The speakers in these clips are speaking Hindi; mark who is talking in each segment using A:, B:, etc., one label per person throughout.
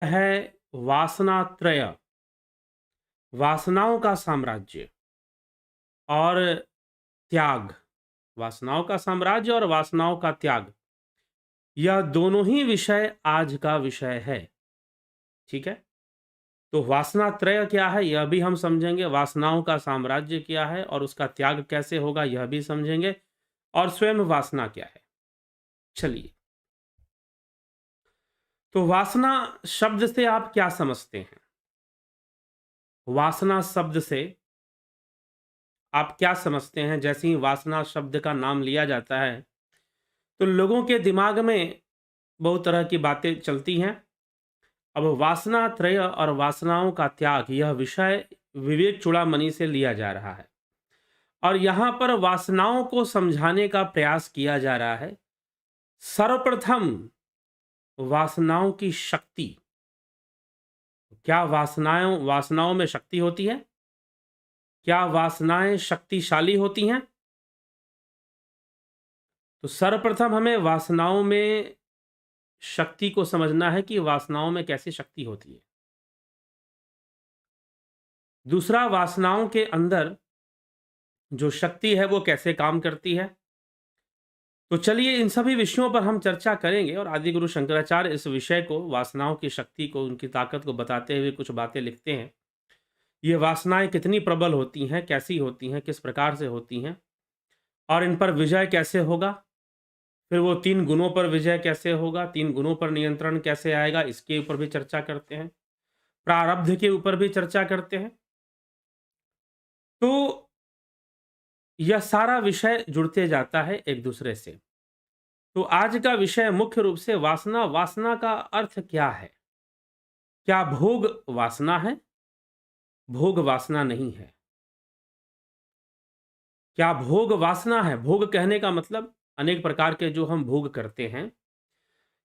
A: है वासनात्रय, वासनाओं का साम्राज्य और त्याग। वासनाओं का साम्राज्य और वासनाओं का त्याग, यह दोनों ही विषय आज का विषय है। ठीक है, तो वासनात्रय क्या है यह भी हम समझेंगे, वासनाओं का साम्राज्य क्या है और उसका त्याग कैसे होगा यह भी समझेंगे, और स्वयं वासना क्या है। चलिए, तो वासना शब्द से आप क्या समझते हैं? वासना शब्द से आप क्या समझते हैं? जैसे ही वासना शब्द का नाम लिया जाता है तो लोगों के दिमाग में बहुत तरह की बातें चलती हैं। अब वासना त्रय और वासनाओं का त्याग, यह विषय विवेक चूड़ामणि से लिया जा रहा है और यहाँ पर वासनाओं को समझाने का प्रयास किया जा रहा है। सर्वप्रथम वासनाओं की शक्ति। क्या वासनाओं में शक्ति होती है? क्या वासनाएं शक्तिशाली होती हैं? तो सर्वप्रथम हमें वासनाओं में शक्ति को समझना है कि वासनाओं में कैसी शक्ति होती है। दूसरा, वासनाओं के अंदर जो शक्ति है वो कैसे काम करती है। तो चलिए, इन सभी विषयों पर हम चर्चा करेंगे और आदि गुरु शंकराचार्य इस विषय को, वासनाओं की शक्ति को, उनकी ताकत को बताते हुए कुछ बातें लिखते हैं। ये वासनाएं कितनी प्रबल होती हैं, कैसी होती हैं, किस प्रकार से होती हैं और इन पर विजय कैसे होगा। फिर वो 3 गुणों पर विजय कैसे होगा, 3 गुणों पर नियंत्रण कैसे आएगा, इसके ऊपर भी चर्चा करते हैं। प्रारब्ध के ऊपर भी चर्चा करते हैं। तो यह सारा विषय जुड़ते जाता है एक दूसरे से। तो आज का विषय मुख्य रूप से वासना। वासना का अर्थ क्या है? क्या भोग वासना है? भोग वासना नहीं है। क्या भोग वासना है? भोग कहने का मतलब अनेक प्रकार के जो हम भोग करते हैं,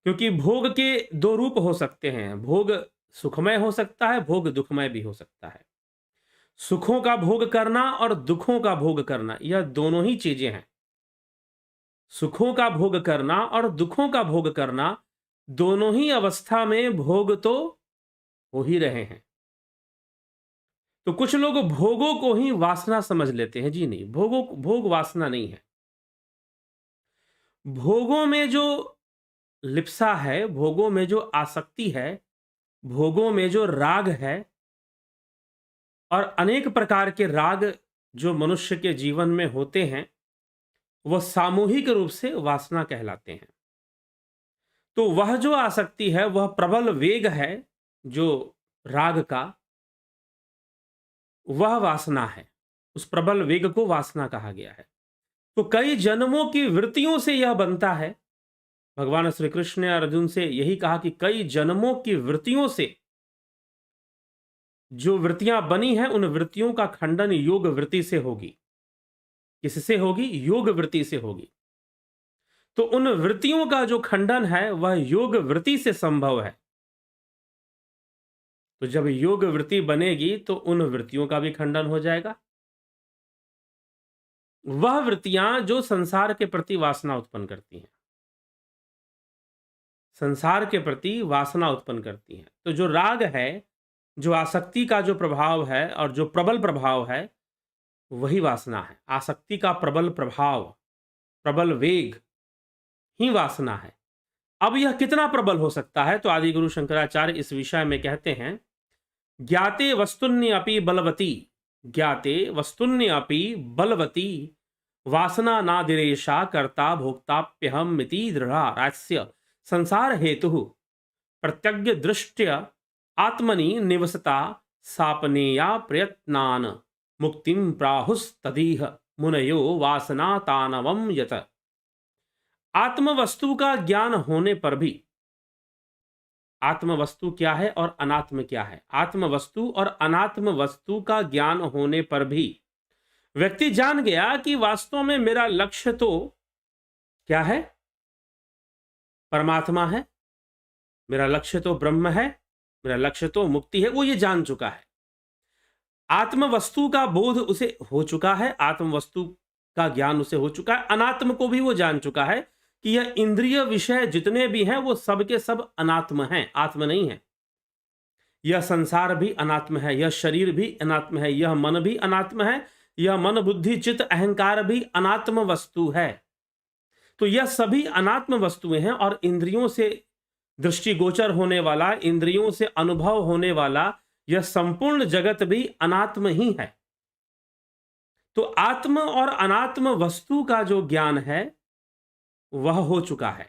A: क्योंकि भोग के 2 रूप हो सकते हैं। भोग सुखमय हो सकता है, भोग दुखमय भी हो सकता है। सुखों का भोग करना और दुखों का भोग करना, यह दोनों ही चीजें हैं। सुखों का भोग करना और दुखों का भोग करना, दोनों ही अवस्था में भोग तो हो ही रहे हैं। तो कुछ लोग भोगों को ही वासना समझ लेते हैं। जी नहीं, भोग वासना नहीं है। भोगों में जो लिप्सा है, भोगों में जो आसक्ति है, भोगों में जो राग है, और अनेक प्रकार के राग जो मनुष्य के जीवन में होते हैं, वह सामूहिक रूप से वासना कहलाते हैं। तो वह जो आसक्ति है, वह प्रबल वेग है जो राग का, वह वासना है। उस प्रबल वेग को वासना कहा गया है। तो कई जन्मों की वृत्तियों से यह बनता है। भगवान श्री कृष्ण ने अर्जुन से यही कहा कि कई जन्मों की वृत्तियों से जो वृत्तियां बनी हैं, उन वृत्तियों का खंडन योग वृत्ति से होगी। किससे होगी? योग वृत्ति से होगी। तो उन वृत्तियों का जो खंडन है वह योग वृत्ति से संभव है। तो जब योग वृत्ति बनेगी तो उन वृत्तियों का भी खंडन हो जाएगा। वह वृत्तियां जो संसार के प्रति वासना उत्पन्न करती हैं, संसार के प्रति वासना उत्पन्न करती हैं। तो जो राग है, जो आसक्ति का जो प्रभाव है और जो प्रबल प्रभाव है, वही वासना है। आसक्ति का प्रबल प्रभाव, प्रबल वेग ही वासना है। अब यह कितना प्रबल हो सकता है? तो आदि गुरु शंकराचार्य इस विषय में कहते हैं, ज्ञाते वस्तुन्यपि बलवती, ज्ञाते वस्तुन्यपि बलवती, वासना नादिरेशा कर्ता भोक्ताप्यहम मिति दृढ़ा रास्य संसार हेतु प्रत्यग्य दृष्टि आत्मनि निवसता सापनेया प्रयत्नान मुक्तिम प्राहुस्तदीह मुनयो वासना तानवम यत। आत्म वस्तु का ज्ञान होने पर भी, आत्म वस्तु क्या है और अनात्म क्या है, आत्म वस्तु और अनात्म वस्तु का ज्ञान होने पर भी व्यक्ति जान गया कि वास्तव में मेरा लक्ष्य तो क्या है? परमात्मा है। मेरा लक्ष्य तो ब्रह्म है, मेरा लक्ष्य तो मुक्ति है। वो ये जान चुका है। आत्म वस्तु का बोध उसे हो चुका है, आत्म वस्तु का ज्ञान उसे हो चुका है। अनात्म को भी वो जान चुका है कि यह इंद्रिय विषय जितने भी हैं वो सब के सब अनात्म हैं, आत्म नहीं है। यह संसार भी अनात्म है, यह शरीर भी अनात्म है, यह मन भी अनात्म है, यह मन बुद्धि चित्त अहंकार भी अनात्म वस्तु है। तो यह सभी अनात्म वस्तुएं हैं और इंद्रियों से दृष्टिगोचर होने वाला, इंद्रियों से अनुभव होने वाला यह संपूर्ण जगत भी अनात्म ही है। तो आत्म और अनात्म वस्तु का जो ज्ञान है वह हो चुका है,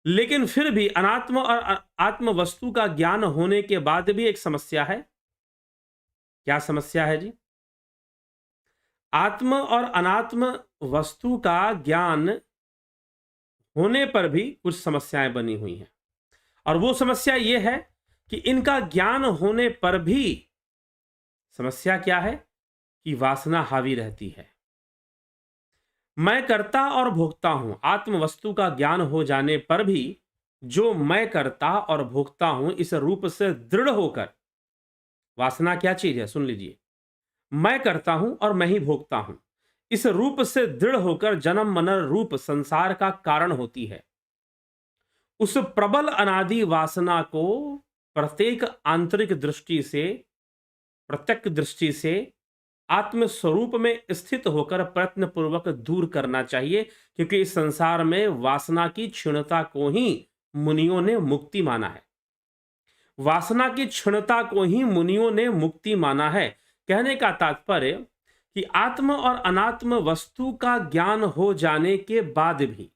A: लेकिन फिर भी अनात्म और आत्म वस्तु का ज्ञान होने के बाद भी एक समस्या है। क्या समस्या है जी? आत्म और अनात्म वस्तु का ज्ञान होने पर भी कुछ समस्याएं बनी हुई हैं, और वो समस्या ये है कि इनका ज्ञान होने पर भी समस्या क्या है कि वासना हावी रहती है। मैं करता और भोगता हूं, आत्म वस्तु का ज्ञान हो जाने पर भी जो मैं करता और भोगता हूं इस रूप से दृढ़ होकर, वासना क्या चीज है सुन लीजिए, मैं करता हूं और मैं ही भोगता हूं, इस रूप से दृढ़ होकर जन्म मनर रूप संसार का कारण होती है। उस प्रबल अनादि वासना को प्रत्येक आंतरिक दृष्टि से, प्रत्यक्ष दृष्टि से आत्म स्वरूप में स्थित होकर प्रयत्न पूर्वक दूर करना चाहिए, क्योंकि इस संसार में वासना की क्षीणता को ही मुनियों ने मुक्ति माना है। वासना की क्षीणता को ही मुनियों ने मुक्ति माना है। कहने का तात्पर्य कि आत्म और अनात्म वस्तु का ज्ञान हो जाने के बाद भी,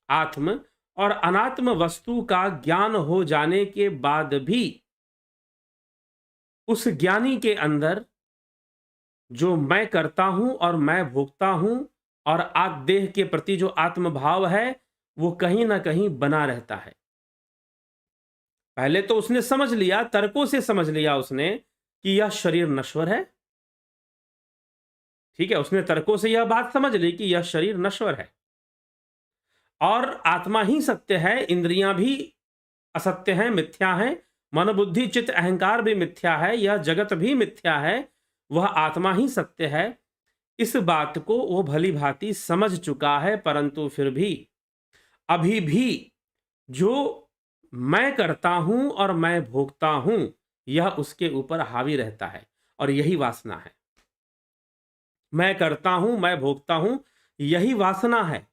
A: आत्म और अनात्म वस्तु का ज्ञान हो जाने के बाद भी उस ज्ञानी के अंदर जो मैं करता हूं और मैं भोगता हूं और देह के प्रति जो आत्मभाव है वो कहीं ना कहीं बना रहता है। पहले तो उसने समझ लिया, तर्कों से समझ लिया उसने कि यह शरीर नश्वर है। ठीक है, उसने तर्कों से यह बात समझ ली कि यह शरीर नश्वर है और आत्मा ही सत्य है, इंद्रियां भी असत्य हैं, मिथ्या हैं, मन बुद्धि चित्त अहंकार भी मिथ्या है, यह जगत भी मिथ्या है, वह आत्मा ही सत्य है। इस बात को वो भली भांति समझ चुका है, परंतु फिर भी अभी भी जो मैं करता हूं और मैं भोगता हूं यह उसके ऊपर हावी रहता है, और यही वासना है। मैं करता हूं, मैं भोगता हूं, यही वासना है,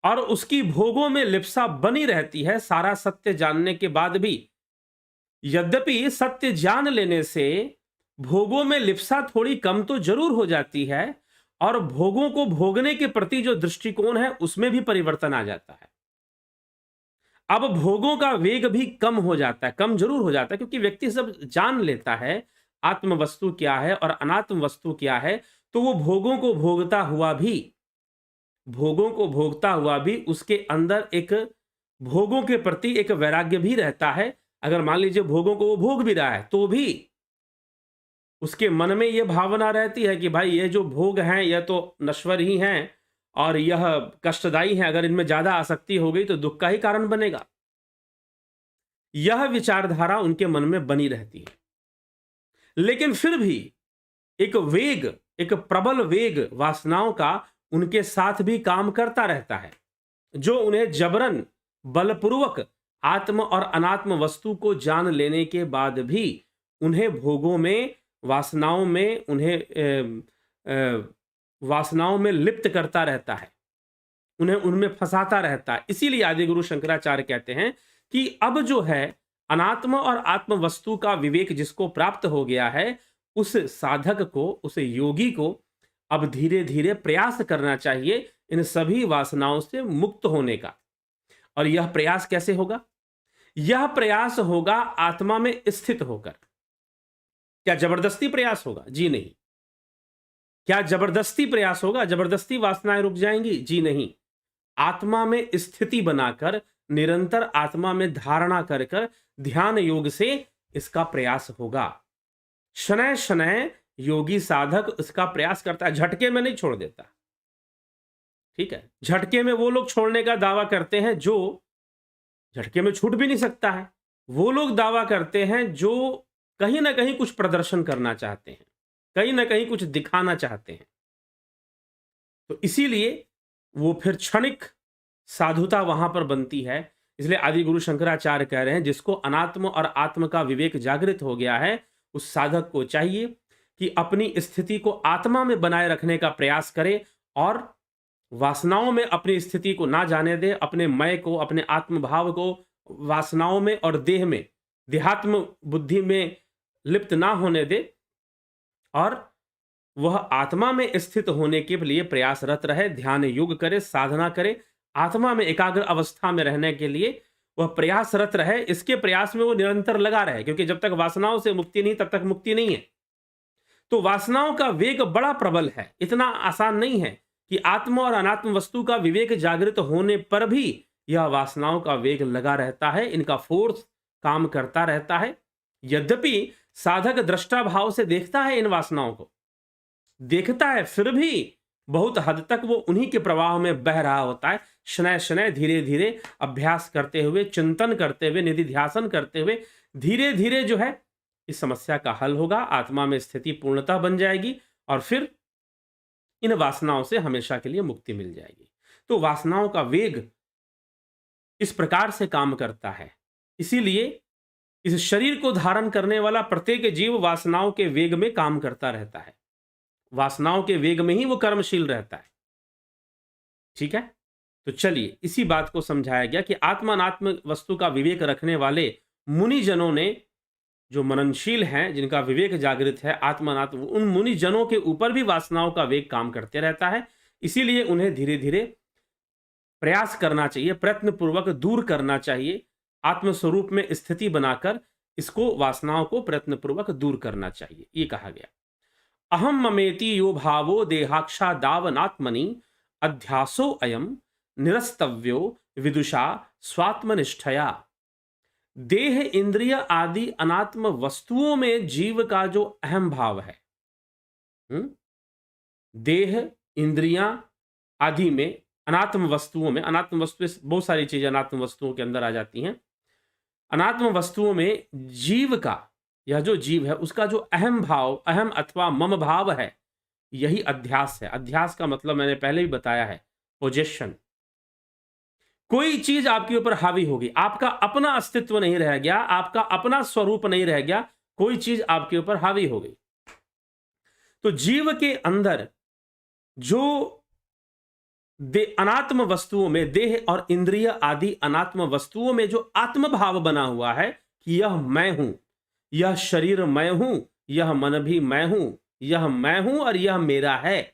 A: और उसकी भोगों में लिप्सा बनी रहती है सारा सत्य जानने के बाद भी। यद्यपि सत्य जान लेने से भोगों में लिप्सा थोड़ी कम तो जरूर हो जाती है, और भोगों को भोगने के प्रति जो दृष्टिकोण है उसमें भी परिवर्तन आ जाता है। अब भोगों का वेग भी कम हो जाता है, कम जरूर हो जाता है, क्योंकि व्यक्ति सब जान लेता है आत्म वस्तु क्या है और अनात्म वस्तु क्या है, तो वो भोगों को भोगता हुआ भी उसके अंदर एक भोगों के प्रति एक वैराग्य भी रहता है। अगर मान लीजिए भोगों को वो भोग भी रहा है तो भी उसके मन में यह भावना रहती है कि भाई ये जो भोग हैं यह तो नश्वर ही हैं और यह कष्टदायी है, अगर इनमें ज्यादा आसक्ति हो गई तो दुख का ही कारण बनेगा। यह विचारधारा उनके मन में बनी रहती है, लेकिन फिर भी एक वेग, एक प्रबल वेग वासनाओं का उनके साथ भी काम करता रहता है, जो उन्हें जबरन बलपूर्वक आत्म और अनात्म वस्तु को जान लेने के बाद भी उन्हें भोगों में, वासनाओं में, वासनाओं में लिप्त करता रहता है, उन्हें उनमें फंसाता रहता है। इसीलिए आदि गुरु शंकराचार्य कहते हैं कि अब जो है अनात्म और आत्म वस्तु का विवेक जिसको प्राप्त हो गया है, उस साधक को, उस योगी को अब धीरे धीरे प्रयास करना चाहिए इन सभी वासनाओं से मुक्त होने का। और यह प्रयास कैसे होगा? यह प्रयास होगा आत्मा में स्थित होकर। क्या जबरदस्ती प्रयास होगा? जी नहीं। क्या जबरदस्ती प्रयास होगा? जबरदस्ती वासनाएं रुक जाएंगी? जी नहीं। आत्मा में स्थिति बनाकर, निरंतर आत्मा में धारणा कर कर ध्यान योग से इसका प्रयास होगा। शनय शनय योगी साधक इसका प्रयास करता है, झटके में नहीं छोड़ देता। ठीक है, झटके में वो लोग छोड़ने का दावा करते हैं जो झटके में छूट भी नहीं सकता है। वो लोग दावा करते हैं जो कहीं ना कहीं कुछ प्रदर्शन करना चाहते हैं, कहीं ना कहीं कुछ दिखाना चाहते हैं। तो इसीलिए वो फिर क्षणिक साधुता वहां पर बनती है, इसलिए आदि गुरु शंकराचार्य कह रहे हैं जिसको अनात्म और आत्म का विवेक जागृत हो गया है, उस साधक को चाहिए कि अपनी स्थिति को आत्मा में बनाए रखने का प्रयास करे और वासनाओं में अपनी स्थिति को ना जाने दे, अपने मैं को, अपने आत्म भाव को वासनाओं में और देह में, देहात्म बुद्धि में लिप्त ना होने दे और वह आत्मा में स्थित होने के लिए प्रयासरत रहे, ध्यान योग करे, साधना करे, आत्मा में एकाग्र अवस्था में रहने के लिए वह प्रयासरत रहे। इसके प्रयास में वो निरंतर लगा रहे, क्योंकि जब तक वासनाओं से मुक्ति नहीं तब तक मुक्ति नहीं है। तो वासनाओं का वेग बड़ा प्रबल है, इतना आसान नहीं है कि आत्म और अनात्म वस्तु का विवेक जागृत होने पर भी यह वासनाओं का वेग लगा रहता है, इनका फोर्स काम करता रहता है। यद्यपि साधक दृष्टा भाव से देखता है, इन वासनाओं को देखता है, फिर भी बहुत हद तक वो उन्हीं के प्रवाह में बह रहा होता है। शनय शनय धीरे धीरे अभ्यास करते हुए, चिंतन करते हुए, निधिध्यासन करते हुए धीरे धीरे जो है इस समस्या का हल होगा, आत्मा में स्थिति पूर्णतः बन जाएगी और फिर इन वासनाओं से हमेशा के लिए मुक्ति मिल जाएगी। तो वासनाओं का वेग इस प्रकार से काम करता है। इसीलिए इस शरीर को धारण करने वाला प्रत्येक जीव वासनाओं के वेग में काम करता रहता है, वासनाओं के वेग में ही वो कर्मशील रहता है। ठीक है, तो चलिए इसी बात को समझाया गया कि आत्मा अनात्म वस्तु का विवेक रखने वाले मुनि जनों ने, जो मननशील हैं, जिनका विवेक जागृत है आत्मा अनात्म, उन मुनि जनों के ऊपर भी वासनाओं का वेग काम करते रहता है। इसीलिए उन्हें धीरे धीरे प्रयास करना चाहिए, प्रयत्न पूर्वक दूर करना चाहिए, आत्मस्वरूप में स्थिति बनाकर इसको, वासनाओं को प्रयत्न पूर्वक दूर करना चाहिए। ये कहा गया। अहम ममेति यो भावो देहाक्षादावनात्मनि अध्यासो अयम निरस्तव्यो विदुषा स्वात्मनिष्ठया। देह, इंद्रिय आदि अनात्म वस्तुओं में जीव का जो अहम भाव है, देह, इंद्रियां आदि में, अनात्म वस्तुओं में, अनात्म वस्तु बहुत सारी चीजें अनात्म वस्तुओं के अंदर आ जाती हैं। अनात्म वस्तुओं में जीव का, यह जो जीव है उसका जो अहम भाव, अहम अथवा मम भाव है, यही अध्यास है। अध्यास का मतलब मैंने पहले भी बताया है, पोजेशन। कोई चीज आपके ऊपर हावी होगी, आपका अपना अस्तित्व नहीं रह गया, आपका अपना स्वरूप नहीं रह गया, कोई चीज आपके ऊपर हावी हो गई। तो जीव के अंदर जो अनात्म वस्तुओं में, देह और इंद्रिय आदि अनात्म वस्तुओं में जो आत्म भाव बना हुआ है कि यह मैं हूं, यह शरीर मैं हूं, यह मन भी मैं हूं, यह मैं हूं और यह मेरा है,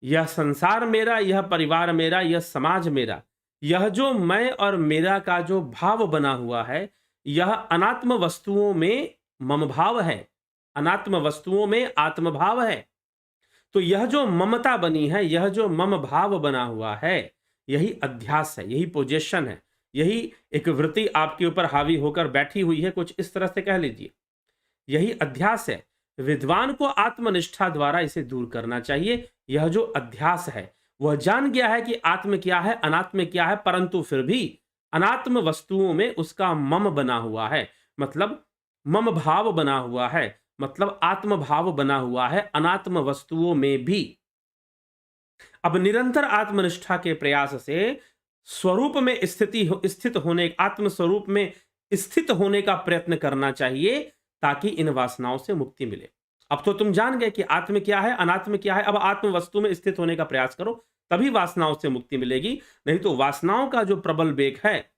A: यह संसार मेरा, यह परिवार मेरा, यह समाज मेरा, यह जो मैं और मेरा का जो भाव बना हुआ है, यह अनात्म वस्तुओं में मम भाव है, अनात्म वस्तुओं में आत्म भाव है। तो यह जो ममता बनी है, यह जो मम भाव बना हुआ है, यही अध्यास है, यही पोजेशन है, यही एक वृत्ति आपके ऊपर हावी होकर बैठी हुई है, कुछ इस तरह से कह लीजिए, यही अध्यास है। विद्वान को आत्मनिष्ठा द्वारा इसे दूर करना चाहिए। यह जो अध्यास है, वह जान गया है कि आत्म क्या है, अनात्म क्या है, परंतु फिर भी अनात्म वस्तुओं में उसका मम बना हुआ है, मतलब मम भाव बना हुआ है, मतलब आत्म भाव बना हुआ है अनात्म वस्तुओं में भी। अब निरंतर आत्मनिष्ठा के प्रयास से स्वरूप में स्थित होने, आत्म स्वरूप में स्थित होने का प्रयत्न करना चाहिए, ताकि इन वासनाओं से मुक्ति मिले। अब तो तुम जान गए कि आत्म क्या है, अनात्म क्या है। अब आत्म वस्तु में स्थित होने का प्रयास करो, तभी वासनाओं से मुक्ति मिलेगी। नहीं तो वासनाओं का जो प्रबल वेग है,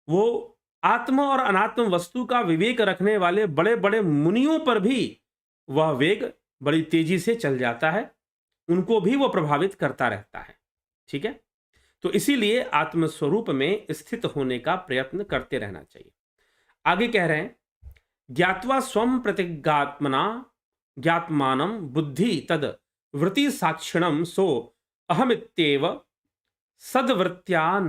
A: वो आत्म और अनात्म वस्तु का विवेक रखने वाले बड़े बड़े मुनियों पर भी वह वेग बड़ी तेजी से चल जाता है, उनको भी वो प्रभावित करता रहता है। ठीक है, तो इसीलिए आत्मस्वरूप में स्थित होने का प्रयत्न करते रहना चाहिए। आगे कह रहे हैं, ज्ञात्वा स्वम प्रतिज्ञात्मना ज्ञात्मानं बुद्धि तद वृत्ति साक्षिणम सो अहमित्येव सद्वृत्त्या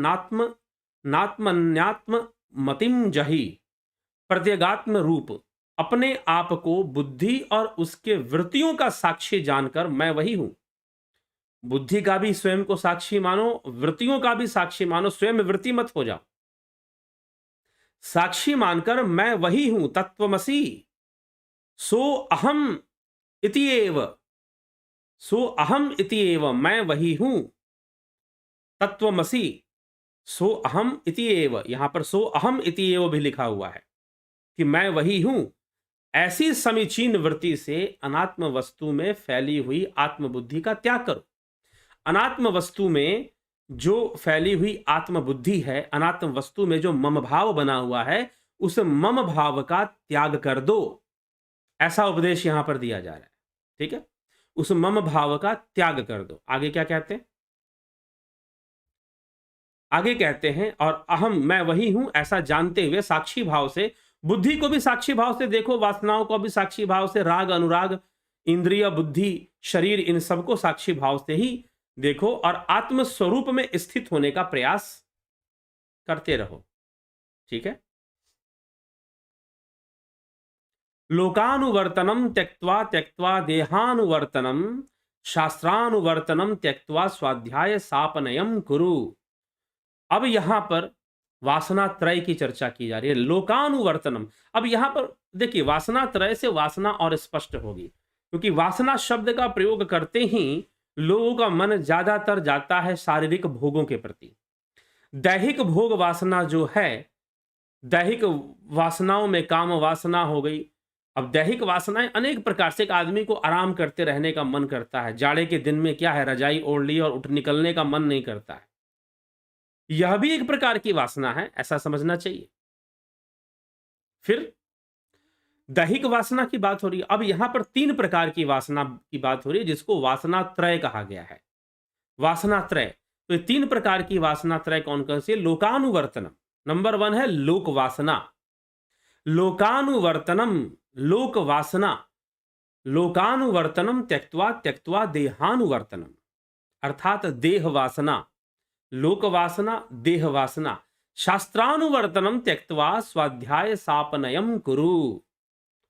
A: नात्मन्यात्म मतिम जहि। प्रत्यगात्म रूप अपने आप को बुद्धि और उसके वृत्तियों का साक्षी जानकर मैं वही हूं। बुद्धि का भी स्वयं को साक्षी मानो, वृत्तियों का भी साक्षी मानो, स्वयं वृत्ति मत हो जाओ, साक्षी मानकर मैं वही हूं, तत्वमसि सो अहम इति एव, सो अहम इति एव, मैं वही हूं, तत्वमसि सो अहम इति एव, यहां पर सो अहम इति एव भी लिखा हुआ है कि मैं वही हूं। ऐसी समीचीन वृत्ति से अनात्म वस्तु में फैली हुई आत्मबुद्धि का त्याग करो। अनात्म वस्तु में जो फैली हुई आत्मबुद्धि है, अनात्म वस्तु में जो मम भाव बना हुआ है, उस मम भाव का त्याग कर दो, ऐसा उपदेश यहां पर दिया जा रहा है। ठीक है, उस मम भाव का त्याग कर दो। आगे क्या कहते हैं? आगे कहते हैं और अहम मैं वही हूं ऐसा जानते हुए साक्षी भाव से, बुद्धि को भी साक्षी भाव से देखो, वासनाओं को भी साक्षी भाव से, राग अनुराग इंद्रिय बुद्धि शरीर इन सबको साक्षी भाव से ही देखो और आत्म स्वरूप में स्थित होने का प्रयास करते रहो। ठीक है, लोकानुवर्तनम त्यक्त्वा त्यक्त्वा देहानुवर्तनम शास्त्रानुवर्तनम त्यक्त्वा स्वाध्याय सापनयम कुरु। अब यहां पर वासना त्रय की चर्चा की जा रही है, लोकानुवर्तनम। अब यहां पर देखिए, वासना त्रय से वासना और स्पष्ट होगी, क्योंकि वासना शब्द का प्रयोग करते ही लोगों का मन ज्यादातर जाता है शारीरिक भोगों के प्रति। दैहिक भोग वासना जो है, दैहिक वासनाओं में काम वासना हो गई। अब दैहिक वासनाएं अनेक प्रकार से, एक आदमी को आराम करते रहने का मन करता है, जाड़े के दिन में क्या है, रजाई ओढ़ ली और उठ निकलने का मन नहीं करता है, यह भी एक प्रकार की वासना है, ऐसा समझना चाहिए। फिर दैहिक वासना की बात हो रही है। अब यहां पर 3 प्रकार की वासना की बात हो रही है, जिसको वासना त्रय कहा गया है। वासना त्रय, तो ये 3 प्रकार की वासना त्रय कौन कौन सी है? लोकानुवर्तनम, नंबर 1 है लोक वासना। लोकानुवर्तनम, लोक वासना। लोकानुवर्तनम त्यक्त्वा त्यक्त्वा देहानुवर्तनम, अर्थात देह वासना, लोक वासना, देह वासना। शास्त्रानुवर्तनम त्यक्त्वा स्वाध्याय सापनयम कुरु।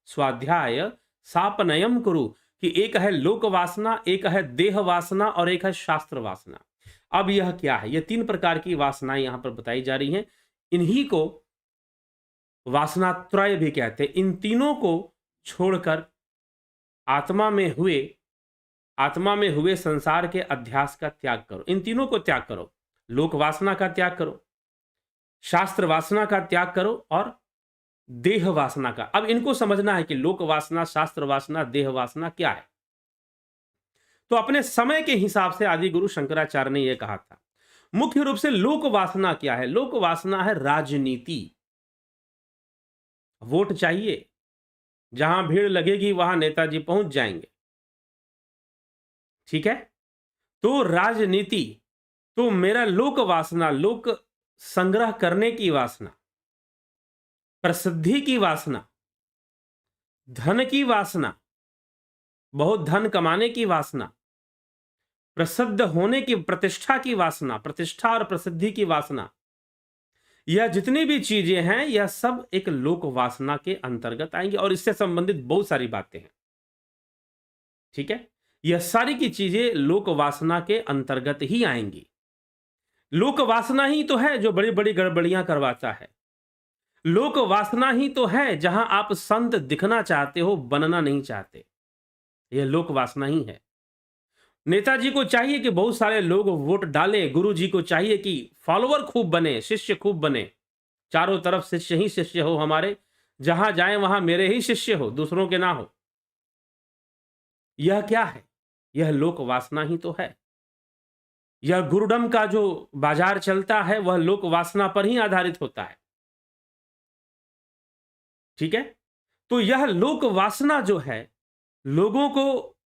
A: स्वाध्याय सापनयम कुरु, कि एक है लोक वासना, एक है देह वासना और एक है शास्त्र वासना। अब यह क्या है? यह 3 प्रकार की वासनाएं यहां पर बताई जा रही हैं। इन्हीं को वासना त्रय भी कहते हैं। इन तीनों को छोड़कर आत्मा में हुए संसार के अध्यास का त्याग करो। इन तीनों को त्याग करो, लोक वासना का त्याग करो, शास्त्र वासना का त्याग करो और देह वासना का। अब इनको समझना है कि लोक वासना, शास्त्र वासना, देह वासना क्या है। तो अपने समय के हिसाब से आदि गुरु शंकराचार्य ने यह कहा था। मुख्य रूप से लोक वासना क्या है? लोक वासना है राजनीति। वोट चाहिए, जहां भीड़ लगेगी वहां नेताजी पहुंच जाएंगे। ठीक है, तो राजनीति, तो मेरा लोक वासना, लोक संग्रह करने की वासना, प्रसिद्धि की वासना, धन की वासना, बहुत धन कमाने की वासना, प्रसिद्ध होने की, प्रतिष्ठा की वासना, प्रतिष्ठा और प्रसिद्धि की वासना, यह जितनी भी चीजें हैं यह सब एक लोक वासना के अंतर्गत आएंगी और इससे संबंधित बहुत सारी बातें हैं। ठीक है, यह सारी की चीजें लोक वासना के अंतर्गत ही आएंगी। लोक वासना ही तो है जो बड़ी बड़ी गड़बड़ियां करवाता है। लोक वासना ही तो है जहां आप संत दिखना चाहते हो, बनना नहीं चाहते। यह लोक वासना ही है। नेताजी को चाहिए कि बहुत सारे लोग वोट डालें, गुरु जी को चाहिए कि फॉलोअर खूब बने, शिष्य खूब बने, चारों तरफ शिष्य ही शिष्य हो हमारे, जहां जाए वहां मेरे ही शिष्य हो, दूसरों के ना हो। यह क्या है? यह लोक वासना ही तो है। यह गुरुडम का जो बाजार चलता है वह लोक वासना पर ही आधारित होता है। ठीक है, तो यह लोक वासना जो है, लोगों को,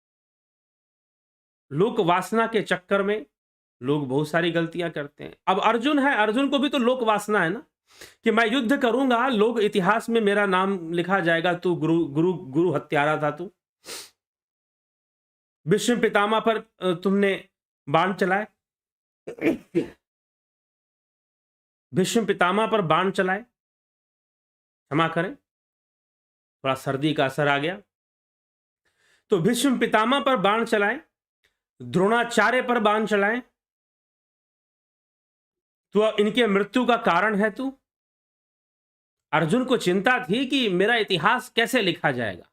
A: लोक वासना के चक्कर में लोग बहुत सारी गलतियां करते हैं। अब अर्जुन है, अर्जुन को भी तो लोक वासना है ना, कि मैं युद्ध करूंगा, लोग इतिहास में मेरा नाम लिखा जाएगा, तू गुरु गुरु गुरु हत्यारा था तू। भीष्म पितामह पर तुमने बाण चलाए, भीष्म पितामह पर बाण चलाए, क्षमा करें थोड़ा सर्दी का असर आ गया। तो भीष्म पितामह पर बाण चलाए, द्रोणाचार्य पर बाण चलाए, तो इनके मृत्यु का कारण है तू। अर्जुन को चिंता थी कि मेरा इतिहास कैसे लिखा जाएगा।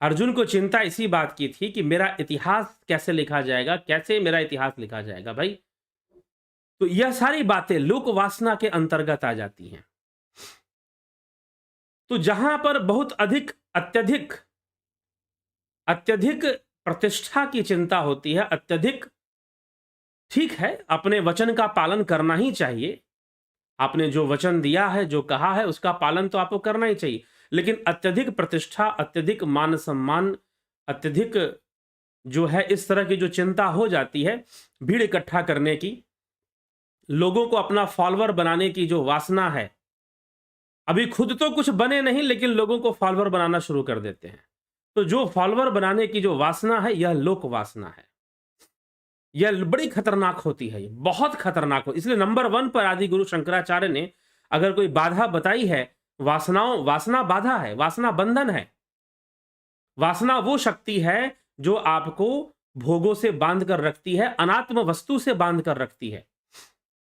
A: अर्जुन को चिंता इसी बात की थी कि मेरा इतिहास कैसे लिखा जाएगा, कैसे मेरा इतिहास लिखा जाएगा। भाई तो यह सारी बातें लोक वासना के अंतर्गत आ जाती हैं। तो जहां पर बहुत अधिक अत्यधिक अत्यधिक प्रतिष्ठा की चिंता होती है, अत्यधिक, ठीक है, अपने वचन का पालन करना ही चाहिए, आपने जो वचन दिया है, जो कहा है, उसका पालन तो आपको करना ही चाहिए, लेकिन अत्यधिक प्रतिष्ठा, अत्यधिक मान सम्मान, अत्यधिक जो है इस तरह की जो चिंता हो जाती है, भीड़ इकट्ठा करने की, लोगों को अपना फॉलोअर बनाने की जो वासना है, अभी खुद तो कुछ बने नहीं लेकिन लोगों को फॉलोअर बनाना शुरू कर देते हैं। तो जो फॉलोअर बनाने की जो वासना है, यह लोक वासना है, यह बड़ी खतरनाक होती है, बहुत खतरनाक हो। इसलिए नंबर 1 पर आदि गुरु शंकराचार्य ने अगर कोई बाधा बताई है, वासना बाधा है, वासना बंधन है। वासना वो शक्ति है जो आपको भोगों से बांध कर रखती है, अनात्म वस्तु से बांध कर रखती है।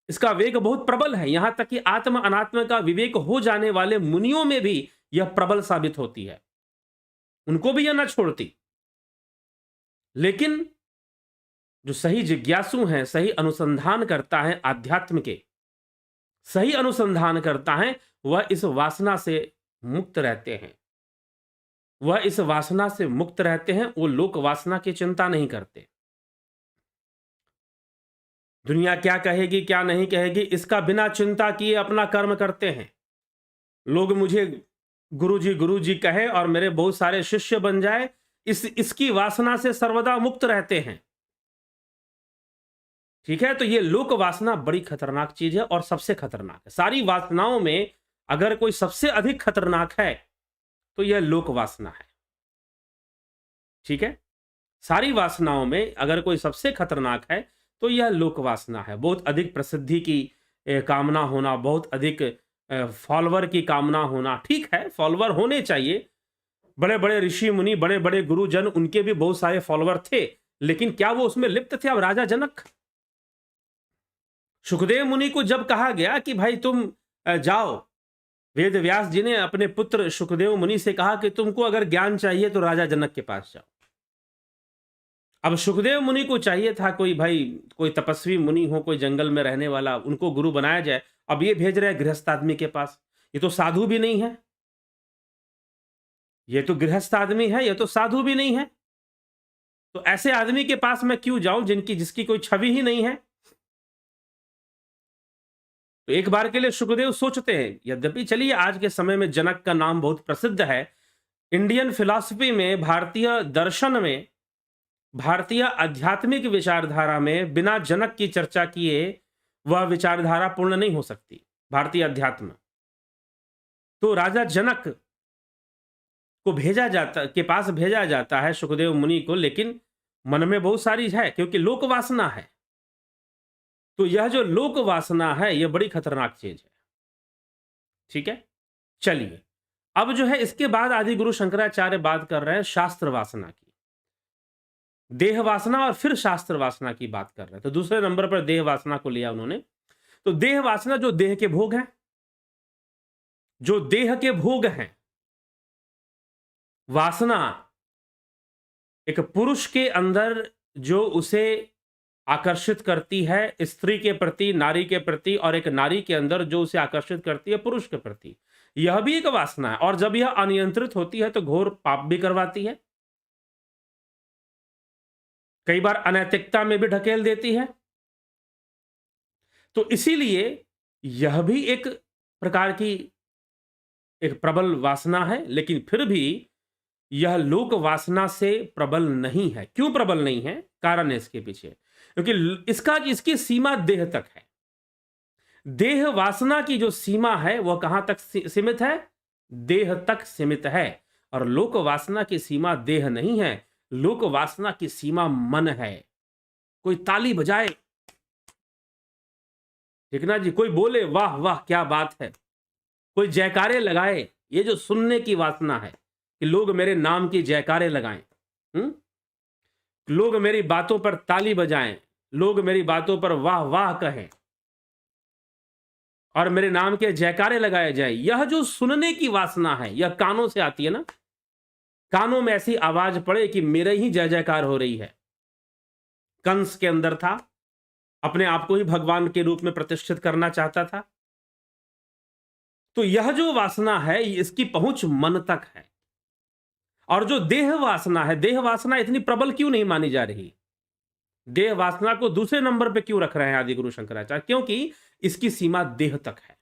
A: इसका वेग बहुत प्रबल है, यहां तक कि आत्म अनात्म का विवेक हो जाने वाले मुनियों में भी यह प्रबल साबित होती है, उनको भी यह न छोड़ती। लेकिन जो सही जिज्ञासु हैं, सही अनुसंधान करता है आध्यात्म के, सही अनुसंधान करता है, वह इस वासना से मुक्त रहते हैं, वह इस वासना से मुक्त रहते हैं, वो लोक वासना की चिंता नहीं करते। दुनिया क्या कहेगी, क्या नहीं कहेगी, इसका बिना चिंता किए अपना कर्म करते हैं। लोग मुझे गुरुजी कहे और मेरे बहुत सारे शिष्य बन जाए, इसकी वासना से सर्वदा मुक्त रहते हैं। ठीक है, तो ये लोक वासना बड़ी खतरनाक चीज है और सबसे खतरनाक है। सारी वासनाओं में अगर कोई सबसे अधिक खतरनाक है तो यह लोक वासना है। ठीक है, सारी वासनाओं में अगर कोई सबसे खतरनाक है तो यह लोक वासना है। बहुत अधिक प्रसिद्धि की कामना होना, बहुत अधिक फॉलोअर की कामना होना। ठीक है, फॉलोअर होने चाहिए, बड़े बड़े ऋषि मुनि, बड़े बड़े गुरुजन, उनके भी बहुत सारे फॉलोअर थे, लेकिन क्या वो उसमें लिप्त थे? अब राजा जनक, सुखदेव मुनि को जब कहा गया कि भाई तुम जाओ, वेद व्यास जी ने अपने पुत्र सुखदेव मुनि से कहा कि तुमको अगर ज्ञान चाहिए तो राजा जनक के पास जाओ। अब सुखदेव मुनि को चाहिए था कोई भाई, कोई तपस्वी मुनि हो, कोई जंगल में रहने वाला, उनको गुरु बनाया जाए। अब ये भेज रहे हैं गृहस्थ आदमी के पास, ये तो साधु भी नहीं है, ये तो गृहस्थ आदमी है, ये तो साधु भी नहीं है। तो ऐसे आदमी के पास मैं क्यों जाऊं जिसकी कोई छवि ही नहीं है? तो एक बार के लिए सुखदेव सोचते हैं। यद्यपि चलिए आज के समय में जनक का नाम बहुत प्रसिद्ध है, इंडियन फिलॉसफी में, भारतीय दर्शन में, भारतीय आध्यात्मिक विचारधारा में बिना जनक की चर्चा किए वह विचारधारा पूर्ण नहीं हो सकती, भारतीय अध्यात्म। तो राजा जनक को के पास भेजा जाता है सुखदेव मुनि को, लेकिन मन में बहुत सारी है, क्योंकि लोक वासना है। तो यह जो लोक वासना है यह बड़ी खतरनाक चीज है। ठीक है, चलिए अब जो है इसके बाद आदि गुरु शंकराचार्य बात कर रहे हैं शास्त्र वासना की, देह वासना और फिर शास्त्र वासना की बात कर रहे हैं। तो दूसरे नंबर पर देह वासना को लिया उन्होंने। तो देह वासना जो देह के भोग हैं, जो देह के भोग हैं। वासना एक पुरुष के अंदर जो उसे आकर्षित करती है स्त्री के प्रति, नारी के प्रति, और एक नारी के अंदर जो उसे आकर्षित करती है पुरुष के प्रति, यह भी एक वासना है। और जब यह अनियंत्रित होती है तो घोर पाप भी करवाती है, कई बार अनैतिकता में भी ढकेल देती है। तो इसीलिए यह भी एक प्रकार की एक प्रबल वासना है, लेकिन फिर भी यह लोक वासना से प्रबल नहीं है। क्यों प्रबल नहीं है? कारण है इसके पीछे, क्योंकि इसकी सीमा देह तक है। देह वासना की जो सीमा है वह कहां तक सीमित है? देह तक सीमित है। और लोक वासना की सीमा देह नहीं है, लोक वासना की सीमा मन है। कोई ताली बजाए, ठीक ना जी, कोई बोले वाह वाह क्या बात है, कोई जयकारे लगाए, ये जो सुनने की वासना है कि लोग मेरे नाम की जयकारे लगाएं, लोग मेरी बातों पर ताली बजाएं, लोग मेरी बातों पर वाह वाह कहें और मेरे नाम के जयकारे लगाए जाए। यह जो सुनने की वासना है यह कानों से आती है ना, कानों में ऐसी आवाज पड़े कि मेरे ही जय जयकार हो रही है। कंस के अंदर था, अपने आप को ही भगवान के रूप में प्रतिष्ठित करना चाहता था। तो यह जो वासना है, इसकी पहुंच मन तक है। और जो देह वासना है, देह वासना इतनी प्रबल क्यों नहीं मानी जा रही? देह वासना को दूसरे नंबर पे क्यों रख रहे हैं आदि गुरु शंकराचार्य? क्योंकि इसकी सीमा देह तक है।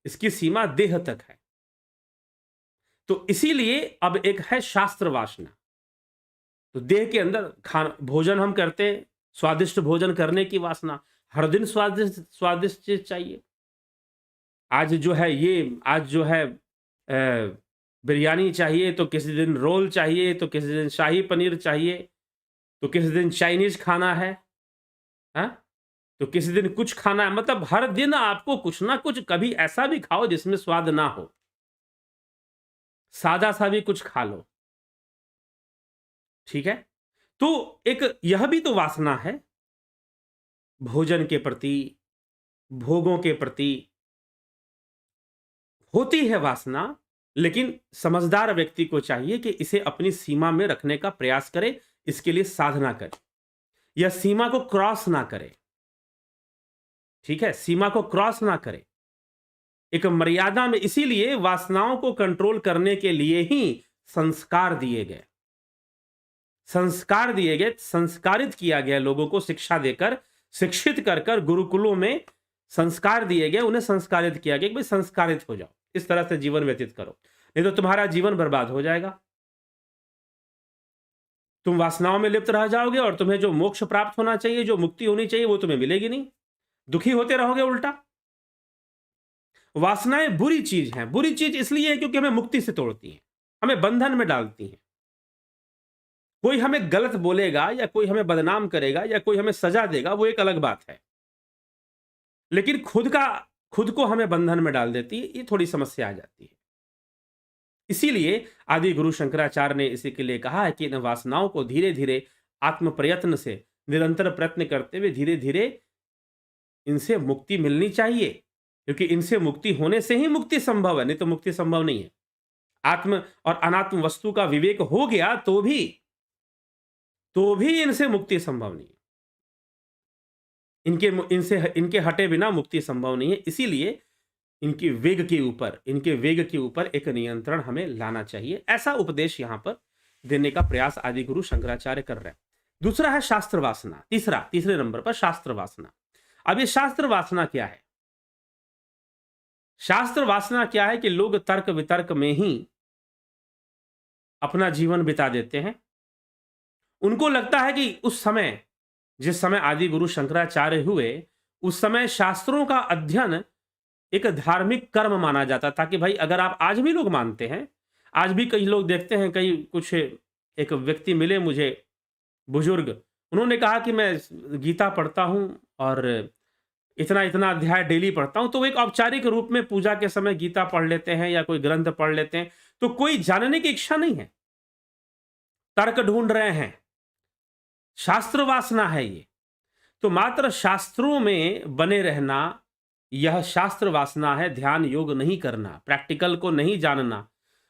A: इसकी सीमा देह तक है। तो इसीलिए अब एक है शास्त्र वासना। तो देह के अंदर खाना भोजन हम करते हैं, स्वादिष्ट भोजन करने की वासना। हर दिन स्वादिष्ट स्वादिष्ट चीज चाहिए। आज जो है बिरयानी चाहिए, तो किसी दिन रोल चाहिए, तो किसी दिन शाही पनीर चाहिए, तो किसी दिन चाइनीज खाना है, हाँ? तो किसी दिन कुछ खाना है। मतलब हर दिन आपको कुछ ना कुछ, कभी ऐसा भी खाओ जिसमें स्वाद ना हो, सादा सा भी कुछ खा लो, ठीक है? तो एक यह भी तो वासना है, भोजन के प्रति, भोगों के प्रति होती है वासना। लेकिन समझदार व्यक्ति को चाहिए कि इसे अपनी सीमा में रखने का प्रयास करे, इसके लिए साधना करे, यह सीमा को क्रॉस ना करे, ठीक है? सीमा को क्रॉस ना करे, एक मर्यादा में। इसीलिए वासनाओं को कंट्रोल करने के लिए ही संस्कार दिए गए, संस्कारित किया गया लोगों को, शिक्षा देकर, शिक्षित कर कर गुरुकुलों में संस्कार दिए गए, उन्हें संस्कारित किया गया कि भाई संस्कारित हो जाओ, इस तरह से जीवन व्यतीत करो, नहीं तो तुम्हारा जीवन बर्बाद हो जाएगा। तुम वासनाओं में लिप्त रह जाओगे और तुम्हें जो मोक्ष प्राप्त होना चाहिए, जो मुक्ति होनी चाहिए, वो तुम्हें मिलेगी नहीं, दुखी होते रहोगे उल्टा। वासनाएं बुरी चीज हैं। बुरी चीज इसलिए है क्योंकि हमें मुक्ति से तोड़ती हैं, हमें बंधन में डालती हैं। कोई हमें गलत बोलेगा या कोई हमें बदनाम करेगा या कोई हमें सजा देगा, वो एक अलग बात है, लेकिन खुद को हमें बंधन में डाल देती है, ये थोड़ी समस्या आ जाती है। इसीलिए आदि गुरु शंकराचार्य ने इसी के लिए कहा है कि इन वासनाओं को धीरे धीरे आत्म प्रयत्न से, निरंतर प्रयत्न करते हुए धीरे धीरे इनसे मुक्ति मिलनी चाहिए, क्योंकि इनसे मुक्ति होने से ही मुक्ति संभव है, नहीं तो मुक्ति संभव नहीं है। आत्म और अनात्म वस्तु का विवेक हो गया तो भी इनसे मुक्ति संभव नहीं है। इनके हटे बिना मुक्ति संभव नहीं है। इसीलिए इनके वेग के ऊपर एक नियंत्रण हमें लाना चाहिए। ऐसा उपदेश यहां पर देने का प्रयास आदि गुरु शंकराचार्य कर रहे हैं। दूसरा है शास्त्र वासना। तीसरे नंबर पर शास्त्र वासना। अब ये शास्त्र वासना क्या है? शास्त्र वासना क्या है कि लोग तर्क वितर्क में ही अपना जीवन बिता देते हैं। उनको लगता है कि जिस समय आदि गुरु शंकराचार्य हुए, उस समय शास्त्रों का अध्ययन एक धार्मिक कर्म माना जाता था। कि भाई अगर आप, आज भी लोग मानते हैं, आज भी कई लोग देखते हैं, एक व्यक्ति मिले मुझे, बुजुर्ग, उन्होंने कहा कि मैं गीता पढ़ता हूं और इतना इतना अध्याय डेली पढ़ता हूं। तो एक औपचारिक रूप में पूजा के समय गीता पढ़ लेते हैं या कोई ग्रंथ पढ़ लेते हैं, तो कोई जानने की इच्छा नहीं है, तर्क ढूंढ रहे हैं, शास्त्र वासना है ये। तो मात्र शास्त्रों में बने रहना, यह शास्त्र वासना है। ध्यान योग नहीं करना, प्रैक्टिकल को नहीं जानना।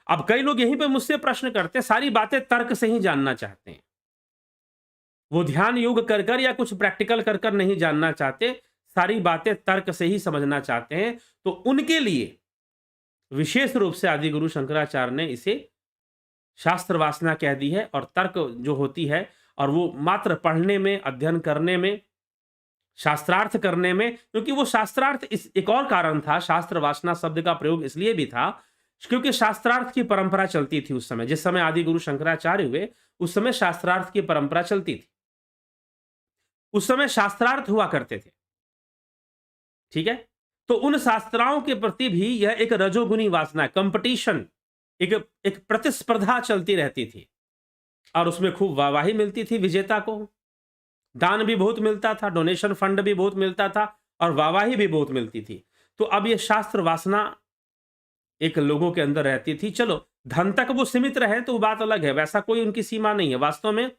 A: अब कई लोग यहीं पे मुझसे प्रश्न करते हैं, सारी बातें तर्क से ही जानना चाहते हैं, वो ध्यान योग कर कर या कुछ प्रैक्टिकल कर कर नहीं जानना चाहते, सारी बातें तर्क से ही समझना चाहते हैं। तो उनके लिए विशेष रूप से आदि गुरु शंकराचार्य ने इसे शास्त्र वासना कह दी है। और तर्क जो होती है, और वो मात्र पढ़ने में, अध्ययन करने में, शास्त्रार्थ करने में, क्योंकि वो शास्त्रार्थ, इस एक और कारण था शास्त्र वासना शब्द का प्रयोग इसलिए भी था क्योंकि शास्त्रार्थ की परंपरा चलती थी उस समय। जिस समय आदि गुरु शंकराचार्य हुए, उस समय शास्त्रार्थ की परंपरा चलती थी, उस समय शास्त्रार्थ हुआ करते थे, ठीक है? तो उन शास्त्राओं के प्रति भी यह एक रजोगुनी वासना, कंपटीशन, एक प्रतिस्पर्धा चलती रहती थी, और उसमें खूब वाहवाही मिलती थी विजेता को, दान भी बहुत मिलता था, डोनेशन फंड भी बहुत मिलता था, और वाहवाही भी बहुत मिलती थी। तो अब ये शास्त्र वासना एक लोगों के अंदर रहती थी। चलो धन तक वो सीमित रहे तो बात अलग है, वैसा कोई उनकी सीमा नहीं है। वास्तव में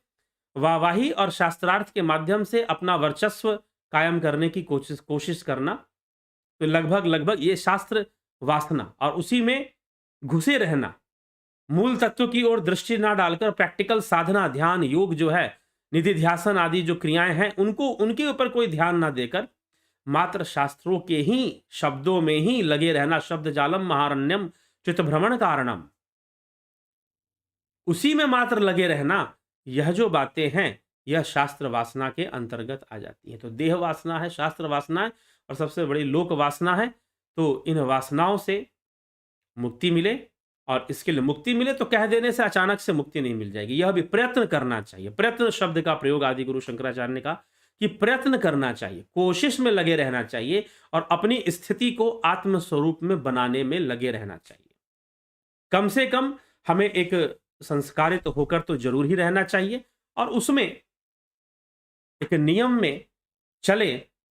A: वाहवाही और शास्त्रार्थ के माध्यम से अपना वर्चस्व कायम करने की कोशिश करना, तो लगभग ये शास्त्र वासना, और उसी में घुसे रहना, मूल तत्व की ओर दृष्टि ना डालकर प्रैक्टिकल साधना, ध्यान योग जो है, निधि ध्यासन आदि जो क्रियाएं हैं उनको उनके ऊपर कोई ध्यान ना देकर मात्र शास्त्रों के ही शब्दों में ही लगे रहना, शब्द जालम महारण्यम चित्त भ्रमण कारणम, उसी में मात्र लगे रहना, यह जो बातें हैं यह शास्त्र वासना के अंतर्गत आ जाती है। तो देह वासना है, शास्त्र वासना है और सबसे बड़ी लोक वासना है। तो इन वासनाओं से मुक्ति मिले, और इसके लिए मुक्ति मिले तो कह देने से अचानक से मुक्ति नहीं मिल जाएगी, यह भी प्रयत्न करना चाहिए। प्रयत्न शब्द का प्रयोग आदि गुरु शंकराचार्य ने कहा कि प्रयत्न करना चाहिए, कोशिश में लगे रहना चाहिए और अपनी स्थिति को आत्म स्वरूप में बनाने में लगे रहना चाहिए। कम से कम हमें एक संस्कारित होकर तो जरूर ही रहना चाहिए, और उसमें एक नियम में चले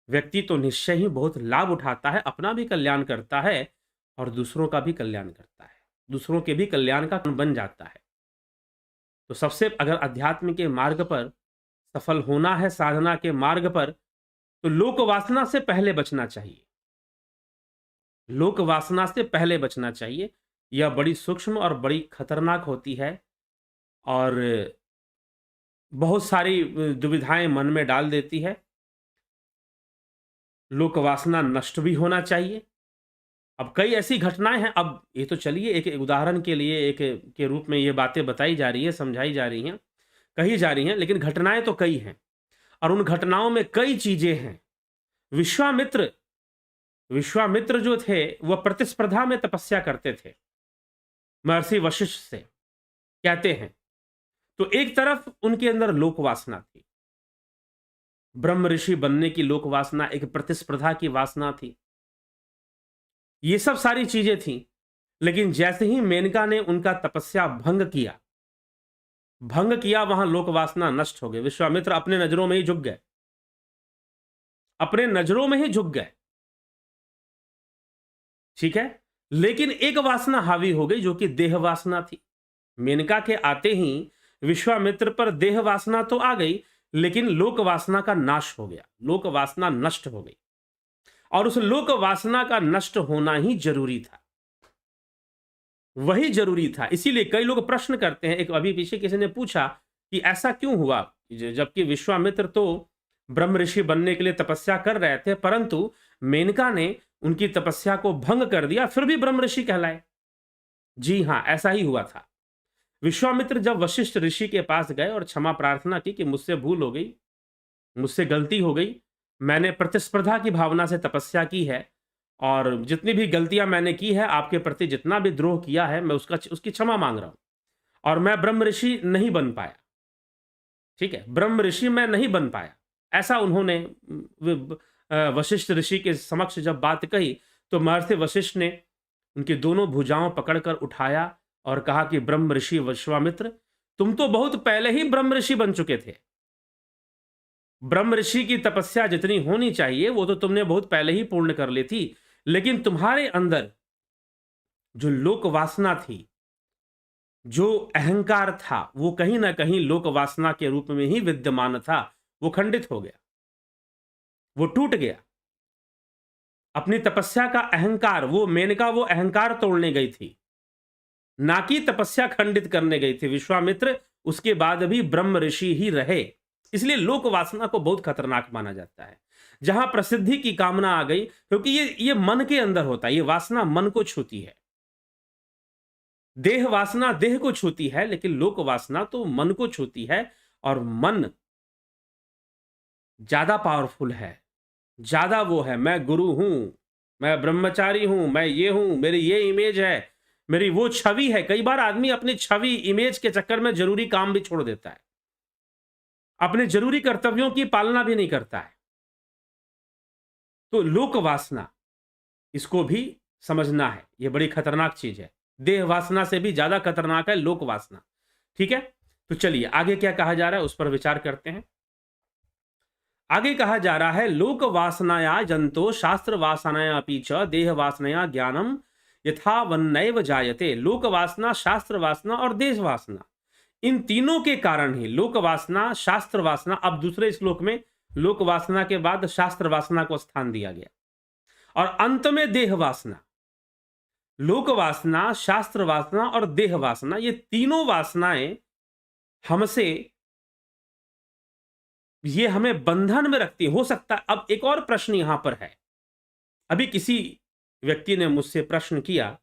A: व्यक्ति तो निश्चय ही बहुत लाभ उठाता है, अपना भी कल्याण करता है और दूसरों का भी कल्याण करता है, दूसरों के भी कल्याण का कारण बन जाता है। तो सबसे अगर अध्यात्म के मार्ग पर सफल होना है, साधना के मार्ग पर, तो लोक वासना से पहले बचना चाहिए। लोक वासना से पहले बचना चाहिए, यह बड़ी सूक्ष्म और बड़ी खतरनाक होती है और बहुत सारी दुविधाएं मन में डाल देती है। लोक वासना नष्ट भी होना चाहिए। अब कई ऐसी घटनाएं हैं, अब ये तो चलिए एक उदाहरण के लिए एक के रूप में ये बातें बताई जा रही है, समझाई जा रही हैं, कही जा रही हैं, लेकिन घटनाएं तो कई हैं और उन घटनाओं में कई चीजें हैं। विश्वामित्र जो थे वह प्रतिस्पर्धा में तपस्या करते थे महर्षि वशिष्ठ से, कहते हैं। तो एक तरफ उनके अंदर लोक वासना थी, ब्रह्म ऋषि बनने की लोक वासना, एक प्रतिस्पर्धा की वासना थी, ये सब सारी चीजें थी। लेकिन जैसे ही मेनका ने उनका तपस्या भंग किया, वहां लोक वासना नष्ट हो गई। विश्वामित्र अपने नजरों में ही झुक गए, अपने नजरों में ही झुक गए, ठीक है। लेकिन एक वासना हावी हो गई जो कि देह वासना थी। मेनका के आते ही विश्वामित्र पर देह वासना तो आ गई, लेकिन लोक वासना का नाश हो गया, लोक वासना नष्ट हो गई, और उस लोक वासना का नष्ट होना ही जरूरी था, वही जरूरी था। इसीलिए कई लोग प्रश्न करते हैं, एक अभी पीछे किसी ने पूछा कि ऐसा क्यों हुआ, जबकि विश्वामित्र तो ब्रह्म ऋषि बनने के लिए तपस्या कर रहे थे, परंतु मेनका ने उनकी तपस्या को भंग कर दिया, फिर भी ब्रह्म ऋषि कहलाए। जी हां, ऐसा ही हुआ था। विश्वामित्र जब वशिष्ठ ऋषि के पास गए और क्षमा प्रार्थना की कि मुझसे भूल हो गई, मुझसे गलती हो गई, मैंने प्रतिस्पर्धा की भावना से तपस्या की है और जितनी भी गलतियां मैंने की है, आपके प्रति जितना भी द्रोह किया है, मैं उसकी क्षमा मांग रहा हूं, और मैं ब्रह्म ऋषि नहीं बन पाया, ठीक है, ब्रह्म ऋषि मैं नहीं बन पाया, ऐसा उन्होंने वशिष्ठ ऋषि के समक्ष जब बात कही, तो महर्षि वशिष्ठ ने उनकी दोनों भुजाओं पकड़कर उठाया और कहा कि ब्रह्म ऋषि विश्वामित्र, तुम तो बहुत पहले ही ब्रह्म ऋषि बन चुके थे। ब्रह्म ऋषि की तपस्या जितनी होनी चाहिए वो तो तुमने बहुत पहले ही पूर्ण कर ली थी, लेकिन तुम्हारे अंदर जो लोक वासना थी, जो अहंकार था, वो कहीं ना कहीं लोक वासना के रूप में ही विद्यमान था, वो खंडित हो गया, वो टूट गया। अपनी तपस्या का अहंकार, वो मेनका वो अहंकार तोड़ने गई थी, ना कि तपस्या खंडित करने गई थी। विश्वामित्र उसके बाद भी ब्रह्म ऋषि ही रहे। इसलिए लोक वासना को बहुत खतरनाक माना जाता है। जहां प्रसिद्धि की कामना आ गई, क्योंकि ये मन के अंदर होता है, ये वासना मन को छूती है। देह वासना देह को छूती है, लेकिन लोक वासना तो मन को छूती है, और मन ज्यादा पावरफुल है, ज्यादा वो है, मैं गुरु हूं, मैं ब्रह्मचारी हूं, मैं ये हूं, मेरी ये इमेज है, मेरी वो छवि है। कई बार आदमी अपनी छवि इमेज के चक्कर में जरूरी काम भी छोड़ देता है, अपने जरूरी कर्तव्यों की पालना भी नहीं करता है। तो लोक वासना, इसको भी समझना है, यह बड़ी खतरनाक चीज है। देह वासना से भी ज्यादा खतरनाक है लोक वासना, ठीक है। तो चलिए आगे क्या कहा जा रहा है उस पर विचार करते हैं। आगे कहा जा रहा है, लोक वासनाया जंतो शास्त्र वासनाया अपि च देह वासनाया ज्ञानम यथा वन्नैव जायते। लोक वासना, शास्त्र वासना और देह वासना, इन तीनों के कारण ही लोक वासना, शास्त्र वासना, अब दूसरे श्लोक में लोक वासना के बाद शास्त्र वासना को स्थान दिया गया, और अंत में देह वासना। लोक वासना, शास्त्र वासना और देह वासना, ये तीनों वासनाएं हमसे ये हमें बंधन में रखती है। हो सकता है, अब एक और प्रश्न यहां पर है। अभी किसी व्यक्ति ने मुझसे प्रश्न किया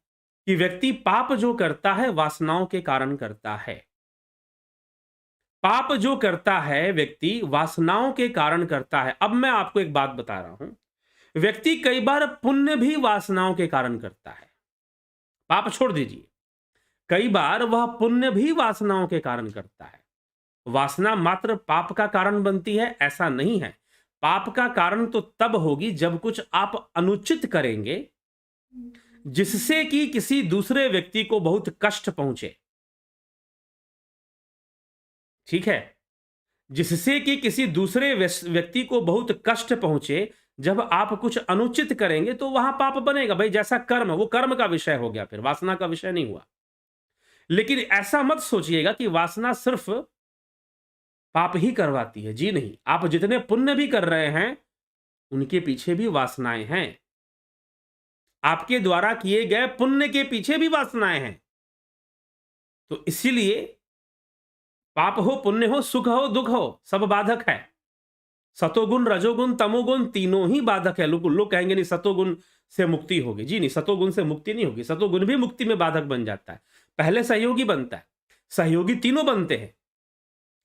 A: कि व्यक्ति पाप जो करता है वासनाओं के कारण करता है। पाप जो करता है व्यक्ति वासनाओं के कारण करता है। अब मैं आपको एक बात बता रहा हूं, व्यक्ति कई बार पुण्य भी वासनाओं के कारण करता है। पाप छोड़ दीजिए, कई बार वह पुण्य भी वासनाओं के कारण करता है। वासना मात्र पाप का कारण बनती है ऐसा नहीं है। पाप का कारण तो तब होगी जब कुछ आप अनुचित करेंगे जिससे कि किसी दूसरे व्यक्ति को बहुत कष्ट पहुंचे। ठीक है, जिससे कि किसी दूसरे व्यक्ति को बहुत कष्ट पहुंचे। जब आप कुछ अनुचित करेंगे तो वहां पाप बनेगा। भाई जैसा कर्म, वो कर्म का विषय हो गया, फिर वासना का विषय नहीं हुआ। लेकिन ऐसा मत सोचिएगा कि वासना सिर्फ पाप ही करवाती है। जी नहीं, आप जितने पुण्य भी कर रहे हैं उनके पीछे भी वासनाएं हैं। आपके द्वारा किए गए पुण्य के पीछे भी वासनाएं हैं। तो इसीलिए पाप हो पुण्य हो, सुख हो दुख हो, सब बाधक है। सतोगुण रजोगुण तमोगुण तीनों ही बाधक है। लोग कहेंगे नहीं सतोगुण से मुक्ति होगी। जी नहीं, सतोगुण से मुक्ति नहीं होगी। सतोगुण भी मुक्ति में बाधक बन जाता है। पहले सहयोगी बनता है। सहयोगी तीनों बनते हैं।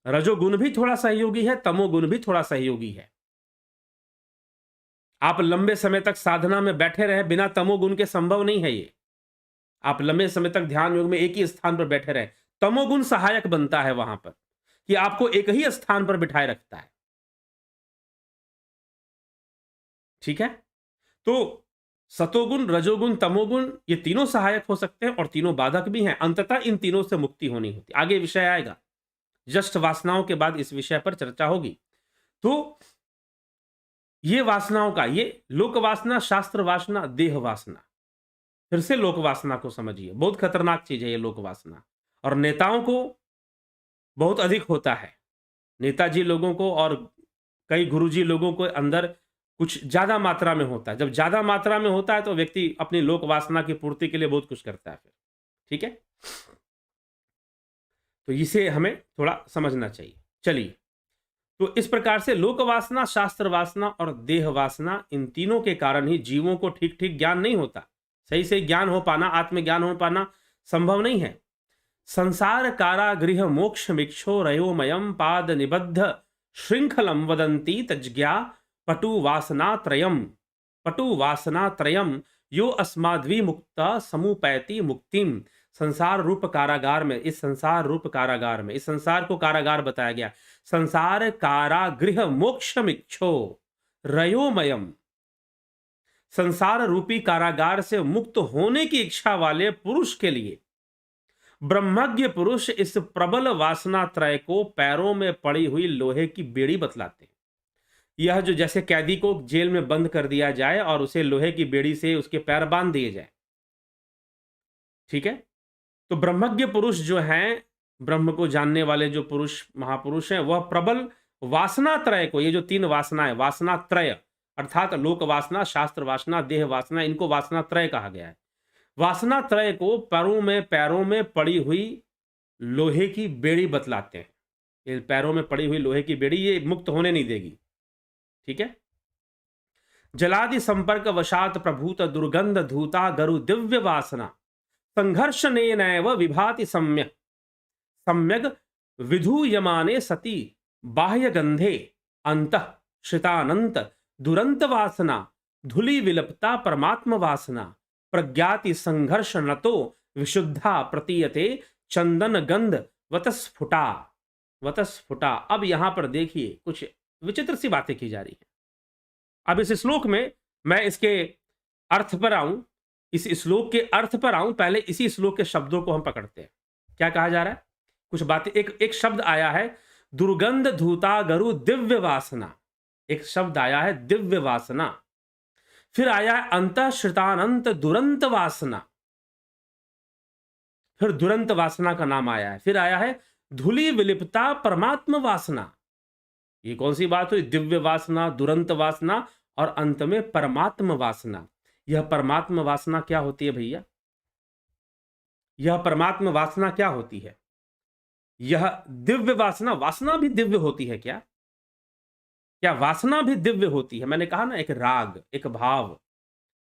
A: रजोगुण भी थोड़ा सहयोगी है, तमोगुण भी थोड़ा सहयोगी है। आप लंबे समय तक साधना में बैठे रहे बिना तमोगुण के संभव नहीं है ये। आप लंबे समय तक ध्यान योग में एक ही स्थान पर बैठे रहे, तमोगुण सहायक बनता है वहां पर, कि आपको एक ही स्थान पर बिठाए रखता है। ठीक है, तो सतोगुण रजोगुण तमोगुण ये तीनों सहायक हो सकते हैं और तीनों बाधक भी हैं। अंततः इन तीनों से मुक्ति होनी होती। आगे विषय आएगा, जस्ट वासनाओं के बाद इस विषय पर चर्चा होगी। तो ये वासनाओं का, ये लोक वासना, शास्त्र वासना, देह वासना। फिर से लोक वासना को समझिए, बहुत खतरनाक चीज है ये लोक वासना। और नेताओं को बहुत अधिक होता है। नेताजी लोगों को और कई गुरुजी लोगों को अंदर कुछ ज्यादा मात्रा में होता है। जब ज्यादा मात्रा में होता है तो व्यक्ति अपनी लोक वासना की पूर्ति के लिए बहुत कुछ करता है फिर। ठीक है, तो इसे हमें थोड़ा समझना चाहिए। चलिए, तो इस प्रकार से लोक वासना, शास्त्र वासना और देह वासना, इन तीनों के कारण ही जीवों को ठीक ठीक ज्ञान नहीं होता। सही से ज्ञान हो पाना, आत्मज्ञान हो पाना संभव नहीं है। संसार कारागृह मोक्ष मिक्षो रयोमयम पाद निबद्ध श्रृंखलम वदंती तज्ज्ञा पटु वासना त्रयम यो अस्माद्वि मुक्ता समुपैति मुक्तिम। संसार रूप कारागार में, इस संसार रूप कारागार में, इस संसार को कारागार बताया गया। संसार कारागृह मोक्षमिक्षो रयोमयम, संसार रूपी कारागार से मुक्त होने की इच्छा वाले पुरुष के लिए ब्रह्मज्ञ पुरुष इस प्रबल वासना त्रय को पैरों में पड़ी हुई लोहे की बेड़ी बतलाते हैं। यह जो जैसे कैदी को जेल में बंद कर दिया जाए और उसे लोहे की बेड़ी से उसके पैर बांध दिए जाए। ठीक है, तो ब्रह्मज्ञ पुरुष जो हैं, ब्रह्म को जानने वाले जो पुरुष महापुरुष हैं, वह प्रबल वासना त्रय को, ये जो तीन वासनाएं, वासना त्रय अर्थात लोक वासना, शास्त्र वासना, देह वासना, इनको वासना त्रय कहा गया है। वासना त्रय को पैरों में पड़ी हुई लोहे की बेड़ी बतलाते हैं। ये पैरों में पड़ी हुई लोहे की बेड़ी ये मुक्त होने नहीं देगी। ठीक है, जलादि संपर्क वशात प्रभूत दुर्गंध धूता गरु दिव्य वासना संघर्षणेनैव विभाति सम्यग विधूयमाने सति बाह्य गंधे अंतः श्रितानंत दुरंत वासना धुली विलपता परमात्म वासना प्रज्ञाति संघर्ष नतो विशुद्धा प्रतीयते चंदन गंध वतस्फुटा। अब यहां पर देखिए कुछ विचित्र सी बातें की जा रही है। अब इस श्लोक में मैं इसके अर्थ पर आऊं, इस श्लोक के अर्थ पर आऊं, पहले इसी श्लोक के शब्दों को हम पकड़ते हैं। क्या कहा जा रहा है, कुछ बातें, एक शब्द आया है दुर्गंध धूता गरु दिव्य वासना, एक शब्द आया है दिव्य वासना, फिर आया है अंतःश्रितानंत दुरंत वासना, फिर दुरंत वासना का नाम आया है, फिर आया है धूलि विलिप्ता परमात्म वासना। ये कौन सी बात हुई, दिव्य वासना, दुरंत वासना और अंत में परमात्म वासना। यह परमात्म वासना क्या होती है भैया, यह परमात्म वासना क्या होती है? यह दिव्य वासना, वासना भी दिव्य होती है क्या? क्या वासना भी दिव्य होती है? मैंने कहा ना, एक राग, एक भाव,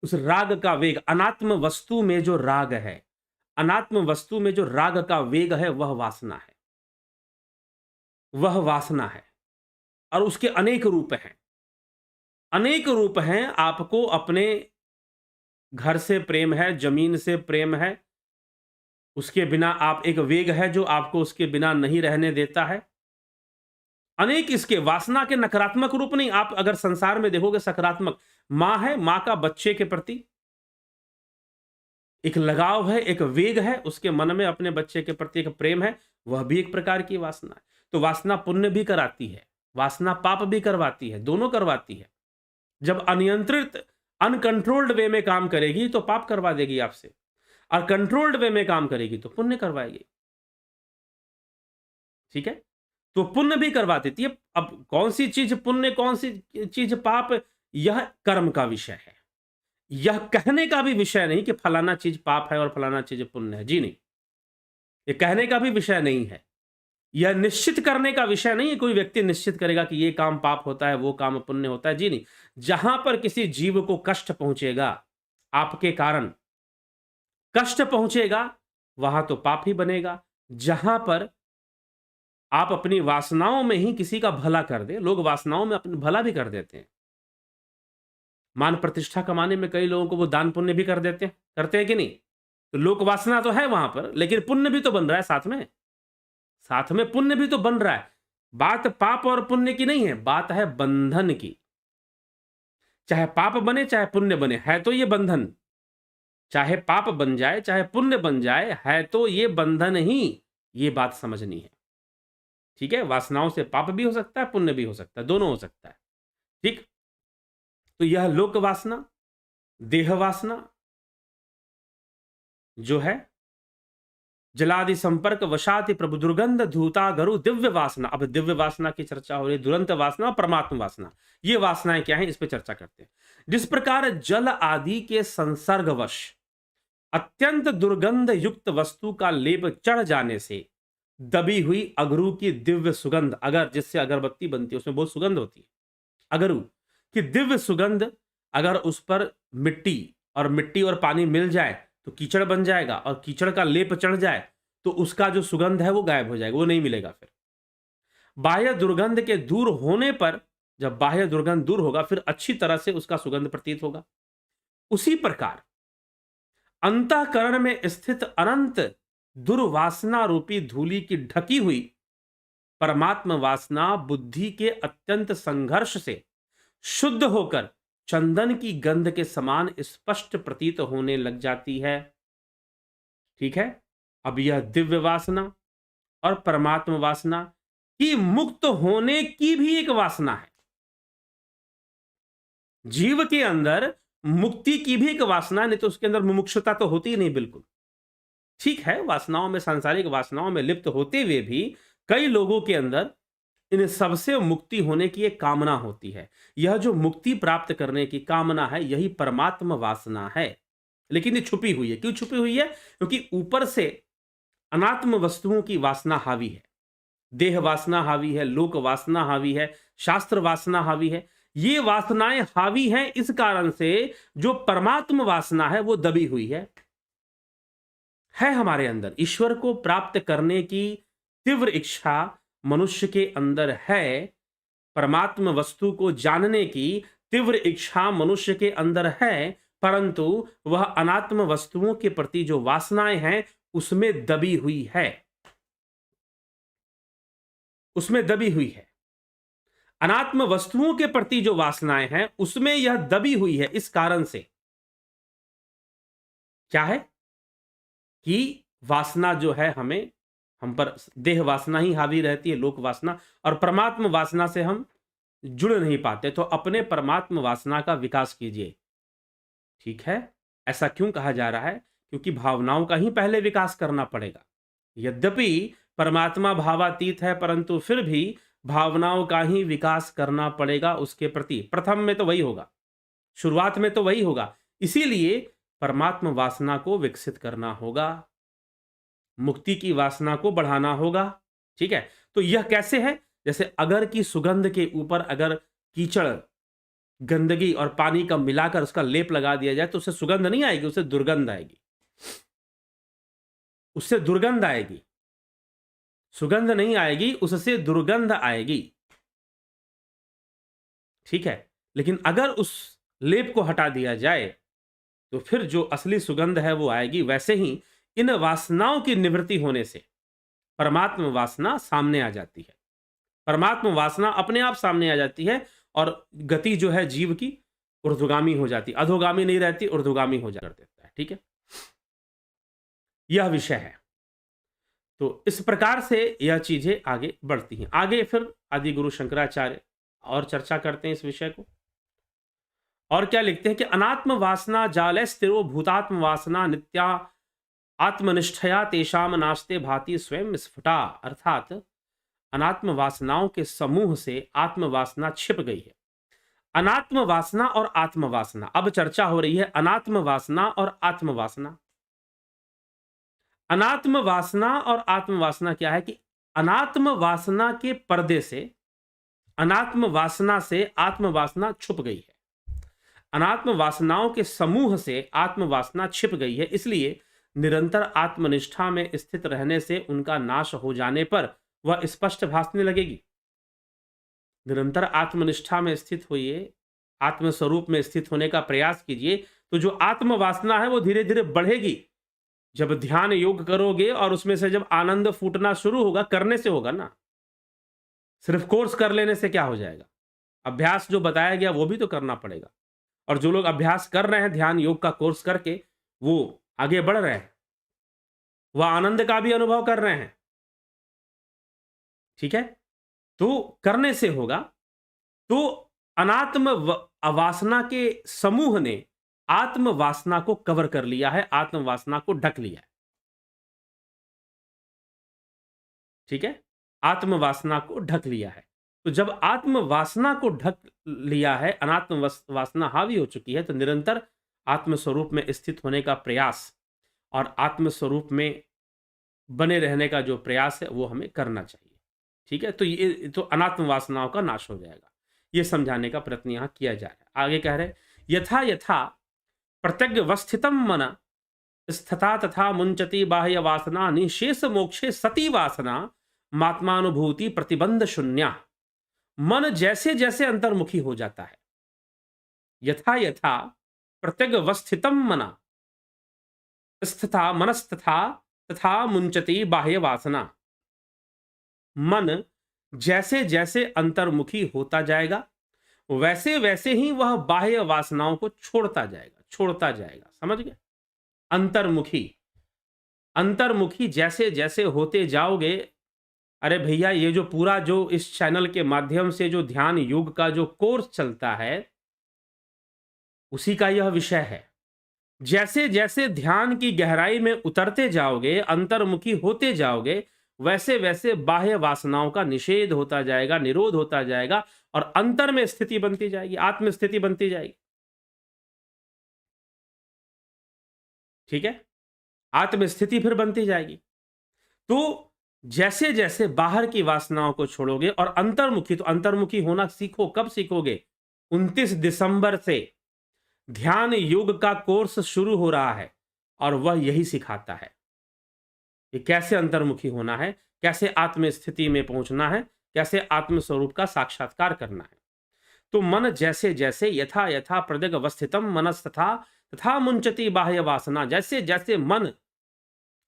A: उस राग का वेग, अनात्म वस्तु में जो राग है, अनात्म वस्तु में जो राग का वेग है, वह वासना है। वह वासना है और उसके अनेक रूप हैं। अनेक रूप हैं। आपको अपने घर से प्रेम है, जमीन से प्रेम है, उसके बिना आप, एक वेग है जो आपको उसके बिना नहीं रहने देता है। अनेक इसके वासना के नकारात्मक रूप नहीं, आप अगर संसार में देखोगे सकारात्मक, मां है, मां का बच्चे के प्रति एक लगाव है, एक वेग है, उसके मन में अपने बच्चे के प्रति एक प्रेम है, वह भी एक प्रकार की वासना है। तो वासना पुण्य भी कराती है, वासना पाप भी करवाती है, दोनों करवाती है। जब अनियंत्रित, अनकंट्रोल्ड वे में काम करेगी तो पाप करवा देगी आपसे, और कंट्रोल्ड वे में काम करेगी तो पुण्य करवाएगी। ठीक है, तो पुण्य भी करवा देती है। अब कौन सी चीज पुण्य, कौन सी चीज पाप, यह कर्म का विषय है। यह कहने का भी विषय नहीं कि फलाना चीज पाप है और फलाना चीज पुण्य है, जी नहीं। ये कहने का भी विषय नहीं है। यह निश्चित करने का विषय नहीं है, कोई व्यक्ति निश्चित करेगा कि ये काम पाप होता है, वो काम पुण्य होता है, जी नहीं। जहां पर किसी जीव को कष्ट पहुंचेगा, आपके कारण कष्ट पहुंचेगा, वहां तो पाप ही बनेगा। जहां पर आप अपनी वासनाओं में ही किसी का भला कर दे, लोग वासनाओं में अपना भला भी कर देते हैं। मान प्रतिष्ठा कमाने में कई लोगों को वो दान पुण्य भी कर देते हैं, करते हैं कि नहीं? तो लोक वासना तो है वहां पर, लेकिन पुण्य भी तो बन रहा है साथ में, साथ में पुण्य भी तो बन रहा है। बात पाप और पुण्य की नहीं है, बात है बंधन की। चाहे पाप बने चाहे पुण्य बने, है तो ये बंधन। चाहे पाप बन जाए चाहे पुण्य बन जाए, है तो ये बंधन ही। ये बात समझनी है। ठीक है, वासनाओं से पाप भी हो सकता है, पुण्य भी हो सकता है, दोनों हो सकता है। ठीक, तो यह लोक वासना, देह वासना जो है, जलादि संपर्क वशाति प्रभु दुर्गंध धूता गरु दिव्य वासना। अब दिव्य वासना की चर्चा हो रही है, दुरंत वासना, परमात्म वासना। ये वासनाएं क्या हैं, इस पे चर्चा करते हैं। जिस प्रकार जल आदि के संसर्गवश अत्यंत दुर्गंध युक्त वस्तु का लेप चढ़ जाने से दबी हुई अगरू की दिव्य सुगंध, अगर जिससे अगरबत्ती बनती है उसमें बहुत सुगंध होती है, अगरू की दिव्य सुगंध, अगर उस पर मिट्टी और पानी मिल जाए तो कीचड़ बन जाएगा, और कीचड़ का लेप चढ़ जाए तो उसका जो सुगंध है वो गायब हो जाएगा, वो नहीं मिलेगा। फिर बाह्य दुर्गंध के दूर होने पर, जब बाह्य दुर्गंध दूर होगा, फिर अच्छी तरह से उसका सुगंध प्रतीत होगा। उसी प्रकार अंतःकरण में स्थित अनंत दुर्वासना रूपी धूलि की ढकी हुई परमात्म वासना बुद्धि के अत्यंत संघर्ष से शुद्ध होकर चंदन की गंध के समान स्पष्ट प्रतीत होने लग जाती है। ठीक है, अब यह दिव्य वासना और परमात्म वासना की मुक्त होने की भी एक वासना है। जीव के अंदर मुक्ति की भी एक वासना, नहीं तो उसके अंदर मुमुक्षुता तो होती ही नहीं बिल्कुल। ठीक है, वासनाओं में, सांसारिक वासनाओं में लिप्त होते हुए भी कई लोगों के अंदर इन सबसे मुक्ति होने की एक कामना होती है। यह जो मुक्ति प्राप्त करने की कामना है, यही परमात्म वासना है। लेकिन ये छुपी हुई है। क्यों छुपी हुई है? क्योंकि ऊपर से अनात्म वस्तुओं की वासना हावी है, देह वासना हावी है, लोक वासना हावी है, शास्त्र वासना हावी है। ये वासनाएं हावी हैं, इस कारण से जो परमात्म वासना है वो दबी हुई है हमारे अंदर। ईश्वर को प्राप्त करने की तीव्र इच्छा मनुष्य के अंदर है, परमात्म वस्तु को जानने की तीव्र इच्छा मनुष्य के अंदर है, परंतु वह अनात्म वस्तुओं के प्रति जो वासनाएं हैं उसमें दबी हुई है, उसमें दबी हुई है। अनात्म वस्तुओं के प्रति जो वासनाएं हैं उसमें यह दबी हुई है। इस कारण से क्या है कि वासना जो है, हम पर देह वासना ही हावी रहती है, लोक वासना, और परमात्म वासना से हम जुड़ नहीं पाते। तो अपने परमात्म वासना का विकास कीजिए। ठीक है, ऐसा क्यों कहा जा रहा है? क्योंकि भावनाओं का ही पहले विकास करना पड़ेगा। यद्यपि परमात्मा भावातीत है, परंतु फिर भी भावनाओं का ही विकास करना पड़ेगा उसके प्रति। प्रथम में तो वही होगा, शुरुआत में तो वही होगा। इसीलिए परमात्म वासना को विकसित करना होगा, मुक्ति की वासना को बढ़ाना होगा। ठीक है, तो यह कैसे है? जैसे अगर की सुगंध के ऊपर अगर कीचड़, गंदगी और पानी का मिलाकर उसका लेप लगा दिया जाए तो उससे सुगंध नहीं आएगी, उससे दुर्गंध आएगी, उससे दुर्गंध आएगी, सुगंध नहीं आएगी, उससे दुर्गंध आएगी। ठीक है, लेकिन अगर उस लेप को हटा दिया जाए तो फिर जो असली सुगंध है वो आएगी। वैसे ही इन वासनाओं की निवृत्ति होने से परमात्म वासना सामने आ जाती है। परमात्म वासना अपने आप सामने आ जाती है और गति जो है जीव की ऊर्ध्वगामी हो जाती, अधोगामी नहीं रहती, ऊर्ध्वगामी हो जा देता है। ठीक है, यह विषय है। तो इस प्रकार से यह चीजें आगे बढ़ती हैं। आगे फिर आदि गुरु शंकराचार्य और चर्चा करते हैं इस विषय को, और क्या लिखते हैं कि अनात्म वासना जाले स्थिरो भूतात्म वासना नित्या आत्मनिष्ठया तेषाम नास्ते भाति स्वयं स्फुटा। अर्थात अनात्म वासनाओं के समूह से आत्म वासना छिप गई है। अनात्म वासना और आत्म वासना, अब चर्चा हो रही है अनात्म वासना और आत्म वासना। अनात्म वासना और आत्म वासना क्या है कि अनात्म वासना के पर्दे से, अनात्म वासना से आत्म वासना छुप गई है। अनात्म वासनाओं के समूह से आत्म वासना छिप गई है, इसलिए निरंतर आत्मनिष्ठा में स्थित रहने से उनका नाश हो जाने पर वह स्पष्ट भासने लगेगी। निरंतर आत्मनिष्ठा में स्थित होइए, आत्मस्वरूप में स्थित होने का प्रयास कीजिए, तो जो आत्म वासना है वो धीरे धीरे बढ़ेगी। जब ध्यान योग करोगे और उसमें से जब आनंद फूटना शुरू होगा, करने से होगा ना, सिर्फ कोर्स कर लेने से क्या हो जाएगा? अभ्यास जो बताया गया वो भी तो करना पड़ेगा। और जो लोग अभ्यास कर रहे हैं ध्यान योग का कोर्स करके, वो आगे बढ़ रहे हैं, वह आनंद का भी अनुभव कर रहे हैं। ठीक है, तो करने से होगा। तो अनात्म वासना के समूह ने आत्म वासना को कवर कर लिया है, आत्म वासना को ढक लिया है। ठीक है, आत्म वासना को ढक लिया है। तो जब आत्म वासना को ढक लिया है, अनात्म वासना हावी हो चुकी है, तो निरंतर आत्म स्वरूप में स्थित होने का प्रयास और आत्म स्वरूप में बने रहने का जो प्रयास है वो हमें करना चाहिए। ठीक है, तो ये तो अनात्म वासनाओं का नाश हो जाएगा, ये समझाने का प्रयत्न यहां किया जा रहा है। आगे कह रहे यथा यथा प्रत्यग्वस्थितम मन स्थिता तथा मुंचती बाह्य वासना निशेष मोक्षे सती वासना मात्मानुभूति प्रतिबंध शून्य। मन जैसे जैसे अंतर्मुखी हो जाता है, यथा यथा प्रत्यग्वस्थितम मन स्थिता मनस्तथा तथा मुंचती बाह्य वासना। मन जैसे जैसे अंतर्मुखी होता जाएगा वैसे वैसे ही वह बाह्य वासनाओं को छोड़ता जाएगा। समझ गए? अंतर्मुखी, अंतर्मुखी जैसे जैसे होते जाओगे। अरे भैया, ये जो पूरा जो इस चैनल के माध्यम से जो ध्यान योग का जो कोर्स चलता है उसी का यह विषय है। जैसे जैसे ध्यान की गहराई में उतरते जाओगे, अंतर्मुखी होते जाओगे, वैसे वैसे बाह्य वासनाओं का निषेध होता जाएगा, निरोध होता जाएगा और अंतर में स्थिति बनती जाएगी, आत्म स्थिति बनती जाएगी। ठीक है, आत्म स्थिति फिर बनती जाएगी। तो जैसे जैसे बाहर की वासनाओं को छोड़ोगे और अंतर्मुखी, तो अंतर्मुखी होना सीखो। कब सीखोगे? 29 दिसंबर से ध्यान योग का कोर्स शुरू हो रहा है और वह यही सिखाता है कि कैसे अंतर्मुखी होना है, कैसे आत्म स्थिति में पहुंचना है, कैसे आत्म स्वरूप का साक्षात्कार करना है। तो मन जैसे जैसे यथा यथा प्रत्यग्वस्थितम मनस्तथा तथा मुंचती बाह्य वासना, जैसे जैसे मन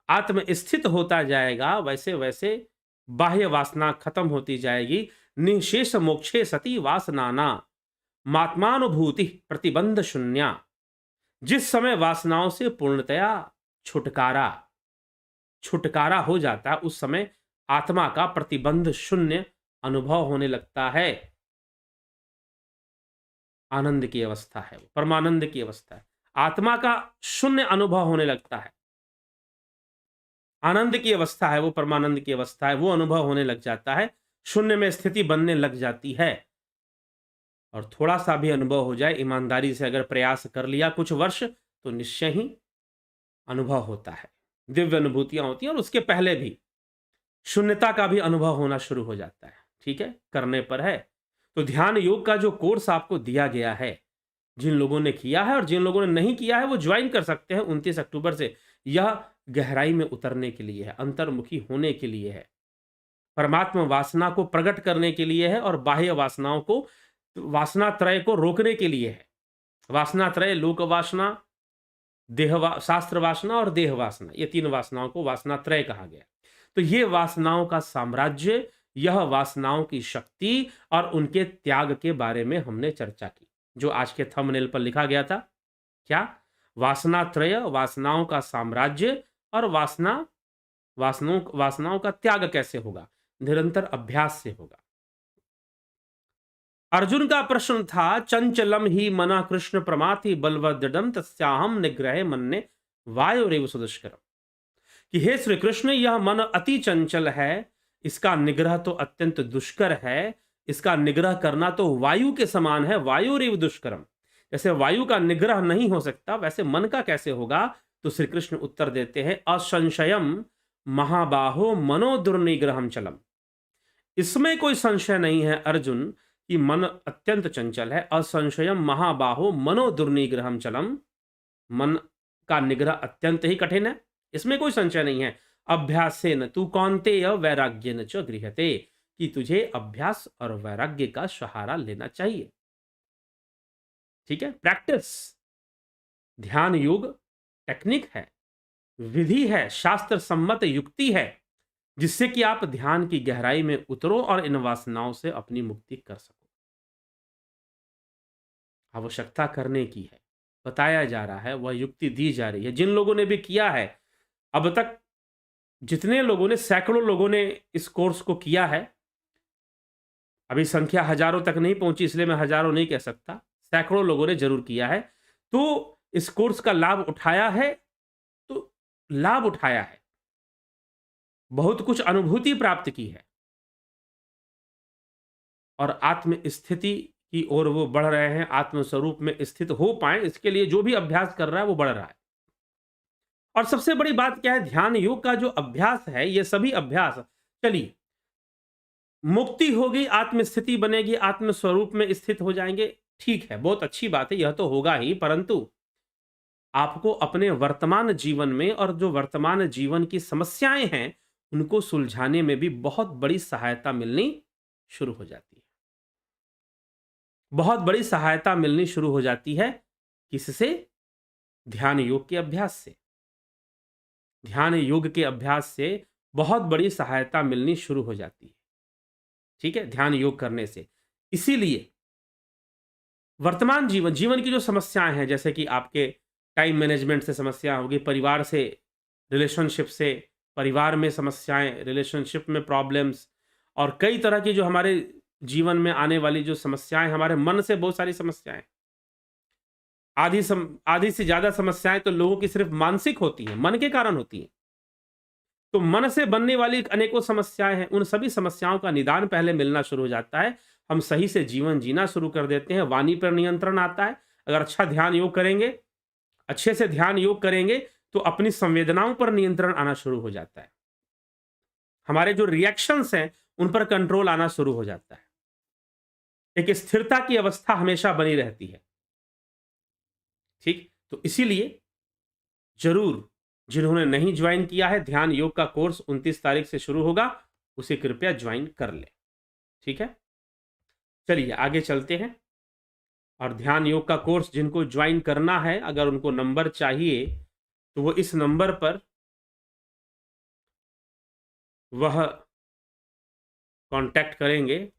A: आत्म स्थित होता जाएगा वैसे वैसे बाह्य वासना खत्म होती जाएगी। निशेष मोक्षे सती वासनाना मात्मानुभूति प्रतिबंध शून्य। जिस समय वासनाओं से पूर्णतया छुटकारा हो जाता है उस समय आत्मा का प्रतिबंध शून्य अनुभव होने लगता है। आनंद की अवस्था है, परमानंद की अवस्था है। आत्मा का शून्य अनुभव होने लगता है, आनंद की अवस्था है वो, परमानंद की अवस्था है वो अनुभव होने लग जाता है, शून्य में स्थिति बनने लग जाती है। और थोड़ा सा भी अनुभव हो जाए, ईमानदारी से अगर प्रयास कर लिया कुछ वर्ष, तो निश्चय ही अनुभव होता है, दिव्य अनुभूतियां होती हैं। और उसके पहले भी शून्यता का भी अनुभव होना शुरू हो जाता है। ठीक है, करने पर है। तो ध्यान योग का जो कोर्स आपको दिया गया है, जिन लोगों ने किया है और जिन लोगों ने नहीं किया है वो ज्वाइन कर सकते हैं 29 अक्टूबर से। यह गहराई में उतरने के लिए है, अंतर्मुखी होने के लिए है, परमात्मा वासना को प्रकट करने के लिए है और बाह्य वासनाओं को, वासना त्रय को रोकने के लिए है। वासना त्रय, लोक वासना, शास्त्र वासना और देह वासना, ये 3 वासनाओं को वासना त्रय कहा गया। तो ये वासनाओं का साम्राज्य, यह वासनाओं की शक्ति और उनके त्याग के बारे में हमने चर्चा की, जो आज के थंबनेल पर लिखा गया था। क्या? वासना त्रय, वासनाओं का साम्राज्य और वासनाओं का त्याग कैसे होगा? निरंतर अभ्यास से होगा। अर्जुन का प्रश्न था, चंचलम ही मना कृष्ण प्रमाथि बलवदृढ़ तस्याहम निग्रह मन्ये वायुरेव सुदुष्करम, कि हे श्री कृष्ण, यह मन अति चंचल है, इसका निग्रह तो अत्यंत दुष्कर है, इसका निग्रह करना तो वायु के समान है, वायुरेव दुष्करम। जैसे वायु का निग्रह नहीं हो सकता, वैसे मन का कैसे होगा? तो श्री कृष्ण उत्तर देते हैं, असंशयम महाबाहो मनो दुर्निग्रहम चलम। इसमें कोई संशय नहीं है अर्जुन कि मन अत्यंत चंचल है। असंशयम महाबाहो मनो दुर्निग्रहम चलम, मन का निग्रह अत्यंत ही कठिन है, इसमें कोई संशय नहीं है। अभ्यासेन तू कौन्तेय वैराग्येन च गृह्यते, कि तुझे अभ्यास और वैराग्य का सहारा लेना चाहिए। ठीक है, प्रैक्टिस। ध्यान योग टेक्निक है, विधि है, शास्त्र सम्मत युक्ति है, जिससे कि आप ध्यान की गहराई में उतरो और इन वासनाओं से अपनी मुक्ति कर सको। आवश्यकता करने की है, बताया जा रहा है, वह युक्ति दी जा रही है। जिन लोगों ने भी किया है अब तक, जितने लोगों ने, सैकड़ों लोगों ने इस कोर्स को किया है, अभी संख्या हजारों तक नहीं पहुंची इसलिए मैं हजारों नहीं कह सकता, सैकड़ों लोगों ने जरूर किया है, तो इस कोर्स का लाभ उठाया है, तो लाभ उठाया है, बहुत कुछ अनुभूति प्राप्त की है और आत्म स्थिति की ओर वो बढ़ रहे हैं, आत्मस्वरूप में स्थित हो पाए, इसके लिए जो भी अभ्यास कर रहा है वो बढ़ रहा है। और सबसे बड़ी बात क्या है? ध्यान योग का जो अभ्यास है, ये सभी अभ्यास, चलिए मुक्ति होगी, आत्मस्थिति बनेगी, आत्मस्वरूप में स्थित हो जाएंगे, ठीक है, बहुत अच्छी बात है, यह तो होगा ही, परंतु आपको अपने वर्तमान जीवन में और जो वर्तमान जीवन की समस्याएं हैं उनको सुलझाने में भी बहुत बड़ी सहायता मिलनी शुरू हो जाती है। बहुत बड़ी सहायता मिलनी शुरू हो जाती है। किससे? ध्यान योग के अभ्यास से। ध्यान योग के अभ्यास से बहुत बड़ी सहायता मिलनी शुरू हो जाती है। ठीक है, ध्यान योग करने से। इसीलिए वर्तमान जीवन की जो समस्याएं हैं, जैसे कि आपके टाइम मैनेजमेंट से समस्या होगी, परिवार से, रिलेशनशिप से, परिवार में समस्याएं, रिलेशनशिप में प्रॉब्लम्स, और कई तरह की जो हमारे जीवन में आने वाली जो समस्याएं, हमारे मन से बहुत सारी समस्याएं, आधी से ज्यादा समस्याएं तो लोगों की सिर्फ मानसिक होती हैं, मन के कारण होती हैं। तो मन से बनने वाली अनेकों समस्याएं हैं, उन सभी समस्याओं का निदान पहले मिलना शुरू हो जाता है, हम सही से जीवन जीना शुरू कर देते हैं, वाणी पर नियंत्रण आता है। अगर अच्छा ध्यान योग करेंगे, अच्छे से ध्यान योग करेंगे, तो अपनी संवेदनाओं पर नियंत्रण आना शुरू हो जाता है, हमारे जो रिएक्शंस हैं उन पर कंट्रोल आना शुरू हो जाता है, एक स्थिरता की अवस्था हमेशा बनी रहती है। ठीक, तो इसीलिए जरूर, जिन्होंने नहीं ज्वाइन किया है, ध्यान योग का कोर्स 29 तारीख से शुरू होगा, उसे कृपया ज्वाइन कर ले। ठीक है, चलिए आगे चलते हैं। और ध्यान योग का कोर्स जिनको ज्वाइन करना है, अगर उनको नंबर चाहिए तो वो इस नंबर पर वह कांटेक्ट करेंगे।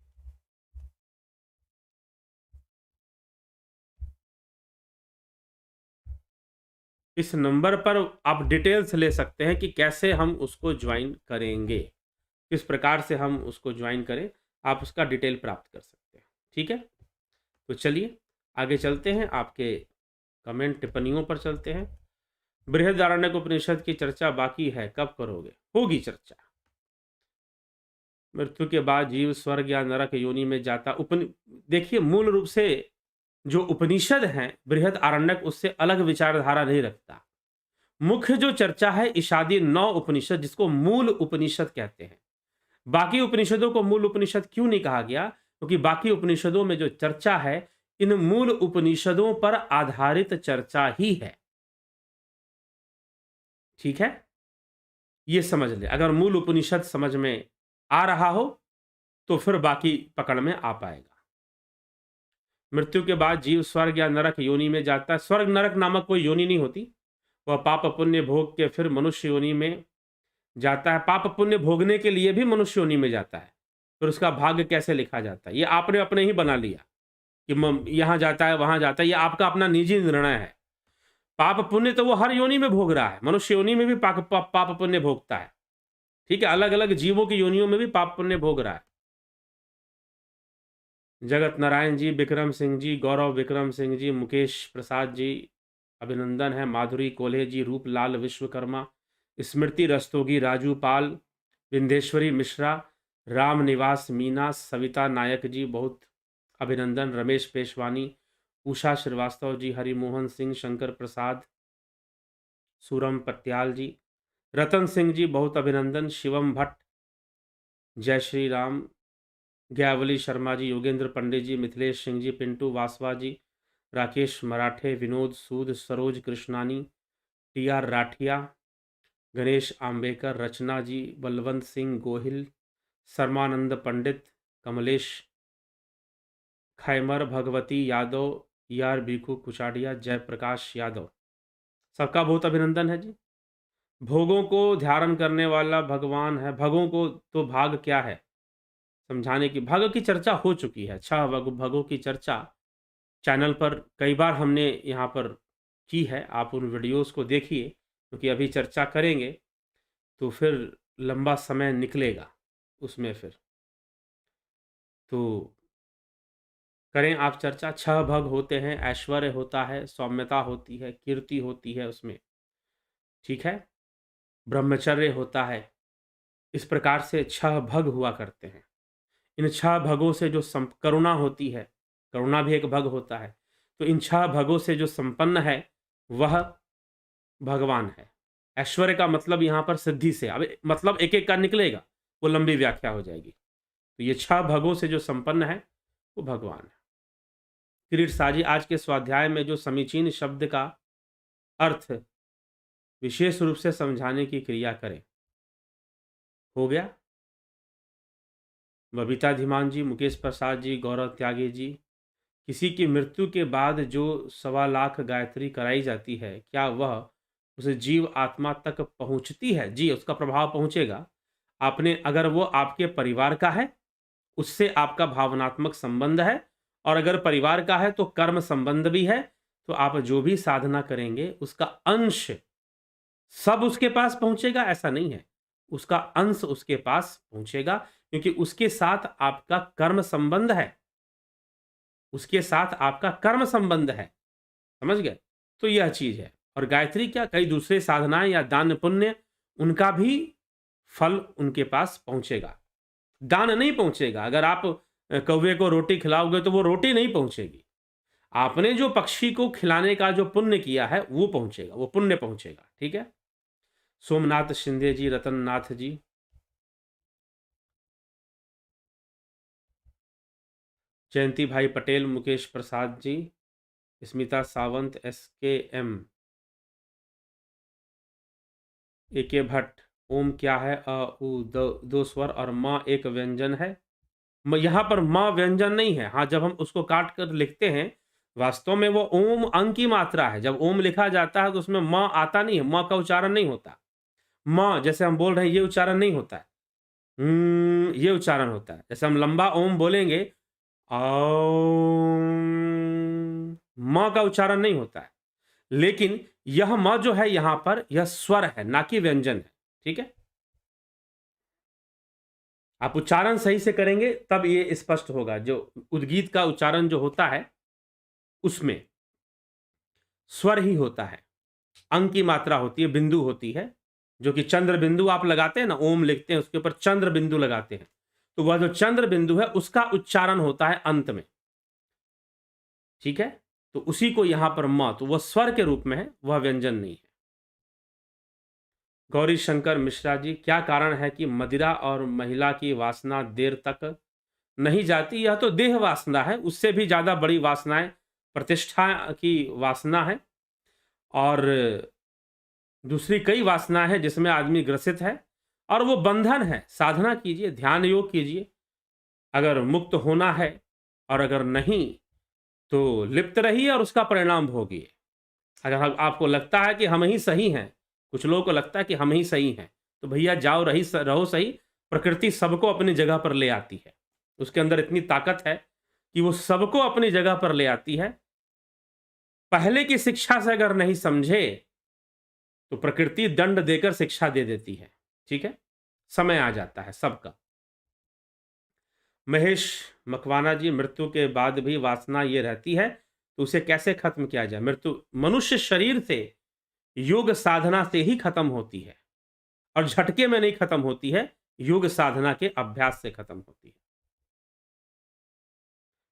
A: इस नंबर पर आप डिटेल्स ले सकते हैं कि कैसे हम उसको ज्वाइन करेंगे, किस प्रकार से हम उसको ज्वाइन करें, आप उसका डिटेल प्राप्त कर सकते हैं। ठीक है, तो चलिए आगे चलते हैं, आपके कमेंट टिप्पणियों पर चलते हैं। बृहदारण्यक उपनिषद की चर्चा बाकी है, कब करोगे? होगी चर्चा। मृत्यु के बाद जीव स्वर्ग या नरक योनि में जाता, देखिए मूल रूप से जो उपनिषद हैं, बृहद आरण्यक उससे अलग विचारधारा नहीं रखता। मुख्य जो चर्चा है इषादी 9 उपनिषद, जिसको मूल उपनिषद कहते हैं। बाकी उपनिषदों को मूल उपनिषद क्यों नहीं कहा गया? क्योंकि बाकी उपनिषदों में जो चर्चा है इन मूल उपनिषदों पर आधारित चर्चा ही है। ठीक है, ये समझ ले। अगर मूल उपनिषद समझ में आ रहा हो तो फिर बाकी पकड़ में आ पाएगा। मृत्यु के बाद जीव स्वर्ग या नरक योनि में जाता है। स्वर्ग नरक नामक कोई योनि नहीं होती, वह पाप पुण्य भोग के फिर मनुष्य योनि में जाता है। पाप पुण्य भोगने के लिए भी मनुष्य योनि में जाता है, फिर उसका भाग्य कैसे लिखा जाता है ये आपने अपने ही बना लिया कि यहां जाता है वहां जाता है, ये आपका अपना निजी निर्णय है। पाप पुण्य तो वो हर योनि में भोग रहा है, मनुष्य योनि में भी पाप पुण्य भोगता है। ठीक है, अलग अलग जीवों की योनियों में भी पाप पुण्य भोग रहा है। जगत नारायण जी, विक्रम सिंह जी, गौरव विक्रम सिंह जी, मुकेश प्रसाद जी, अभिनंदन है। माधुरी कोल्हे जी, रूपलाल विश्वकर्मा, स्मृति रस्तोगी, राजू पाल, विंध्येश्वरी मिश्रा, राम निवास मीना, सविता नायक जी, बहुत अभिनंदन। रमेश पेशवानी, उषा श्रीवास्तव जी, हरिमोहन सिंह, शंकर प्रसाद, सूरम पटियाल जी, रतन सिंह जी, बहुत अभिनंदन। शिवम भट्ट, जय श्री राम, ज्ञावली शर्मा जी, योगेंद्र पंडित जी, मिथिलेश सिंह जी, पिंटू वासवा जी, राकेश मराठे, विनोद सूद, सरोज कृष्णानी, टी.आर. राठिया, गणेश आम्बेकर, रचना जी, बलवंत सिंह गोहिल, सर्मानंद पंडित, कमलेश खैमर, भगवती यादव, E.R. बीकू कुचाडिया, जयप्रकाश यादव, सबका बहुत अभिनंदन है जी। भोगों को धारण करने वाला भगवान है। भगों को तो भाग क्या है समझाने की, भाग की चर्चा हो चुकी है। 6 भगों की चर्चा चैनल पर कई बार हमने यहाँ पर की है, आप उन वीडियोस को देखिए, क्योंकि अभी चर्चा करेंगे तो फिर लंबा समय निकलेगा उसमें। फिर तो करें आप चर्चा। 6 भग होते हैं, ऐश्वर्य होता है, सौम्यता होती है, कीर्ति होती है उसमें, ठीक है, ब्रह्मचर्य होता है। इस प्रकार से 6 भग हुआ करते हैं। इन 6 भगों से जो करुणा होती है, करुणा भी एक भग होता है, तो इन 6 भगों से जो संपन्न है वह भगवान है। ऐश्वर्य का मतलब यहाँ पर सिद्धि से, अब मतलब एक एक का निकलेगा, वो लंबी व्याख्या हो जाएगी। तो ये 6 भगों से जो संपन्न है वो भगवान है। किरीट साजी, आज के स्वाध्याय में जो समीचीन शब्द का अर्थ विशेष रूप से समझाने की क्रिया करें। हो गया। बबीता धीमान जी, मुकेश प्रसाद जी, गौरव त्यागी जी, किसी की मृत्यु के बाद जो 1.25 लाख गायत्री कराई जाती है, क्या वह उस जीव आत्मा तक पहुंचती है? जी, उसका प्रभाव पहुंचेगा। आपने, अगर वो आपके परिवार का है, उससे आपका भावनात्मक संबंध है, और अगर परिवार का है तो कर्म संबंध भी है, तो आप जो भी साधना करेंगे उसका अंश सब उसके पास पहुंचेगा, ऐसा नहीं है। उसका अंश उसके पास पहुंचेगा, क्योंकि उसके साथ आपका कर्म संबंध है, उसके साथ आपका कर्म संबंध है। समझ गए? तो यह चीज है। और गायत्री क्या, कई दूसरे साधनाएं या दान पुण्य, उनका भी फल उनके पास पहुंचेगा। दान नहीं पहुंचेगा। अगर आप कौवे को रोटी खिलाओगे तो वो रोटी नहीं पहुंचेगी। आपने जो पक्षी को खिलाने का जो पुण्य किया है वो पहुंचेगा, वो पुण्य पहुंचेगा। ठीक है। सोमनाथ शिंदे जी, रतन नाथ जी, जयंती भाई पटेल, मुकेश प्रसाद जी, स्मिता सावंत, SKM, AK भट्ट, ओम क्या है? उ दो स्वर और माँ एक व्यंजन है। यहाँ पर माँ व्यंजन नहीं है। हाँ, जब हम उसको काट कर लिखते हैं, वास्तव में वो ओम अंग की मात्रा है। जब ओम लिखा जाता है तो उसमें माँ आता नहीं है, माँ का उच्चारण नहीं होता। माँ जैसे हम बोल रहे हैं, ये उच्चारण नहीं होता है। ये उच्चारण होता है। जैसे हम लंबा ओम बोलेंगे, माँ का उच्चारण नहीं होता है। लेकिन यह म जो है यहां पर, यह स्वर है, ना कि व्यंजन है। ठीक है। आप उच्चारण सही से करेंगे तब ये स्पष्ट होगा। जो उद्गीत का उच्चारण जो होता है उसमें स्वर ही होता है, अंग की मात्रा होती है, बिंदु होती है, जो कि चंद्र बिंदु आप लगाते हैं ना, ओम लिखते हैं उसके ऊपर चंद्र बिंदु लगाते हैं, तो वह जो चंद्र बिंदु है उसका उच्चारण होता है अंत में। ठीक है। तो उसी को यहां पर म, तो वह स्वर के रूप में है, वह व्यंजन नहीं है। गौरी शंकर मिश्रा जी, क्या कारण है कि मदिरा और महिला की वासना देर तक नहीं जाती। यह तो देह वासना है, उससे भी ज़्यादा बड़ी वासनाएं प्रतिष्ठा की वासना है और दूसरी कई वासना है जिसमें आदमी ग्रसित है और वो बंधन है। साधना कीजिए, ध्यान योग कीजिए, अगर मुक्त होना है और अगर नहीं तो लिप्त रहिए और उसका परिणाम भोगिए। अगर आपको लगता है कि हम ही सही हैं, कुछ लोगों को लगता है कि हम ही सही हैं, तो भैया जाओ रहो सही। प्रकृति सबको अपनी जगह पर ले आती है, उसके अंदर इतनी ताकत है कि वो सबको अपनी जगह पर ले आती है। पहले की शिक्षा से अगर नहीं समझे तो प्रकृति दंड देकर शिक्षा दे देती है। ठीक है, समय आ जाता है सबका। महेश मकवाना जी, मृत्यु के बाद भी वासना ये रहती है तो उसे कैसे खत्म किया जाए? मृत्यु मनुष्य शरीर से योग साधना से ही खत्म होती है और झटके में नहीं खत्म होती है, योग साधना के अभ्यास से खत्म होती है।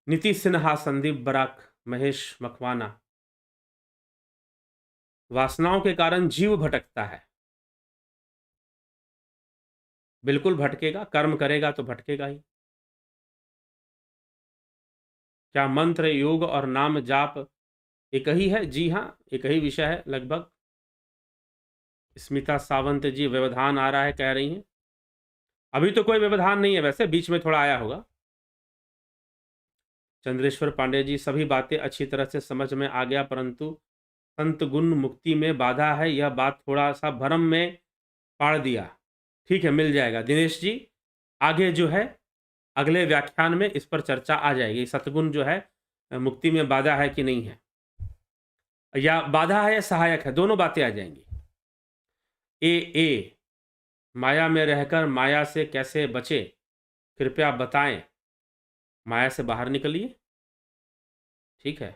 A: नीतीश सिन्हा, संदीप बराक, महेश मकवाना, वासनाओं के कारण जीव भटकता है। बिल्कुल भटकेगा, कर्म करेगा तो भटकेगा ही। क्या मंत्र, योग और नाम जाप एक ही है? जी हाँ, एक ही विषय है लगभग। स्मिता सावंत जी, व्यवधान आ रहा है कह रही हैं। अभी तो कोई व्यवधान नहीं है, वैसे बीच में थोड़ा आया होगा। चंद्रेश्वर पांडे जी, सभी बातें अच्छी तरह से समझ में आ गया, परंतु संत गुण मुक्ति में बाधा है, यह बात थोड़ा सा भ्रम में पाड़ दिया। ठीक है, मिल जाएगा दिनेश जी। आगे जो है अगले व्याख्यान में इस पर चर्चा आ जाएगी। सतगुण जो है मुक्ति में बाधा है कि नहीं है, या बाधा है या सहायक है, दोनों बातें आ जाएंगी। ए माया में रहकर माया से कैसे बचे, कृपया बताएं। माया से बाहर निकलिए। ठीक है,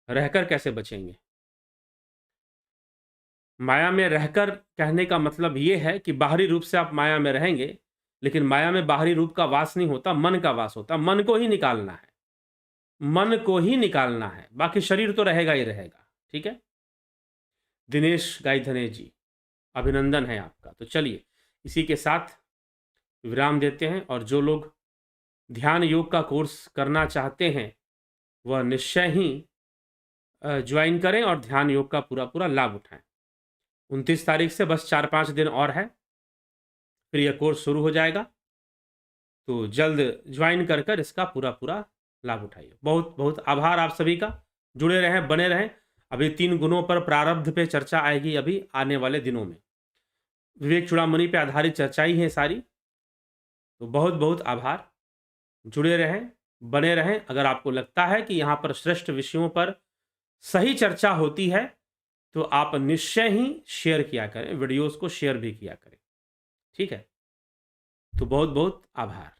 A: रहकर कैसे बचेंगे? माया में रहकर कहने का मतलब ये है कि बाहरी रूप से आप माया में रहेंगे, लेकिन माया में बाहरी रूप का वास नहीं होता, मन का वास होता। मन को ही निकालना है, मन को ही निकालना है, बाकी शरीर तो रहेगा ही रहेगा। ठीक है, दिनेश गायधने जी, अभिनंदन है आपका। तो चलिए इसी के साथ विराम देते हैं, और जो लोग ध्यान योग का कोर्स करना चाहते हैं वह निश्चय ही ज्वाइन करें और ध्यान योग का पूरा पूरा लाभ उठाएं। 29 तारीख से बस 4-5 दिन और है, फिर यह कोर्स शुरू हो जाएगा। तो जल्द ज्वाइन कर कर इसका पूरा पूरा लाभ उठाइए। बहुत बहुत आभार आप सभी का। जुड़े रहें, बने रहें। अभी 3 गुणों पर प्रारब्ध पे चर्चा आएगी अभी आने वाले दिनों में। विवेक चूड़ामणि पे आधारित चर्चाई है सारी। तो बहुत बहुत आभार। जुड़े रहें, बने रहें। अगर आपको लगता है कि यहाँ पर श्रेष्ठ विषयों पर सही चर्चा होती है तो आप निश्चय ही शेयर किया करें, वीडियोस को शेयर भी किया करें। ठीक है, तो बहुत बहुत आभार।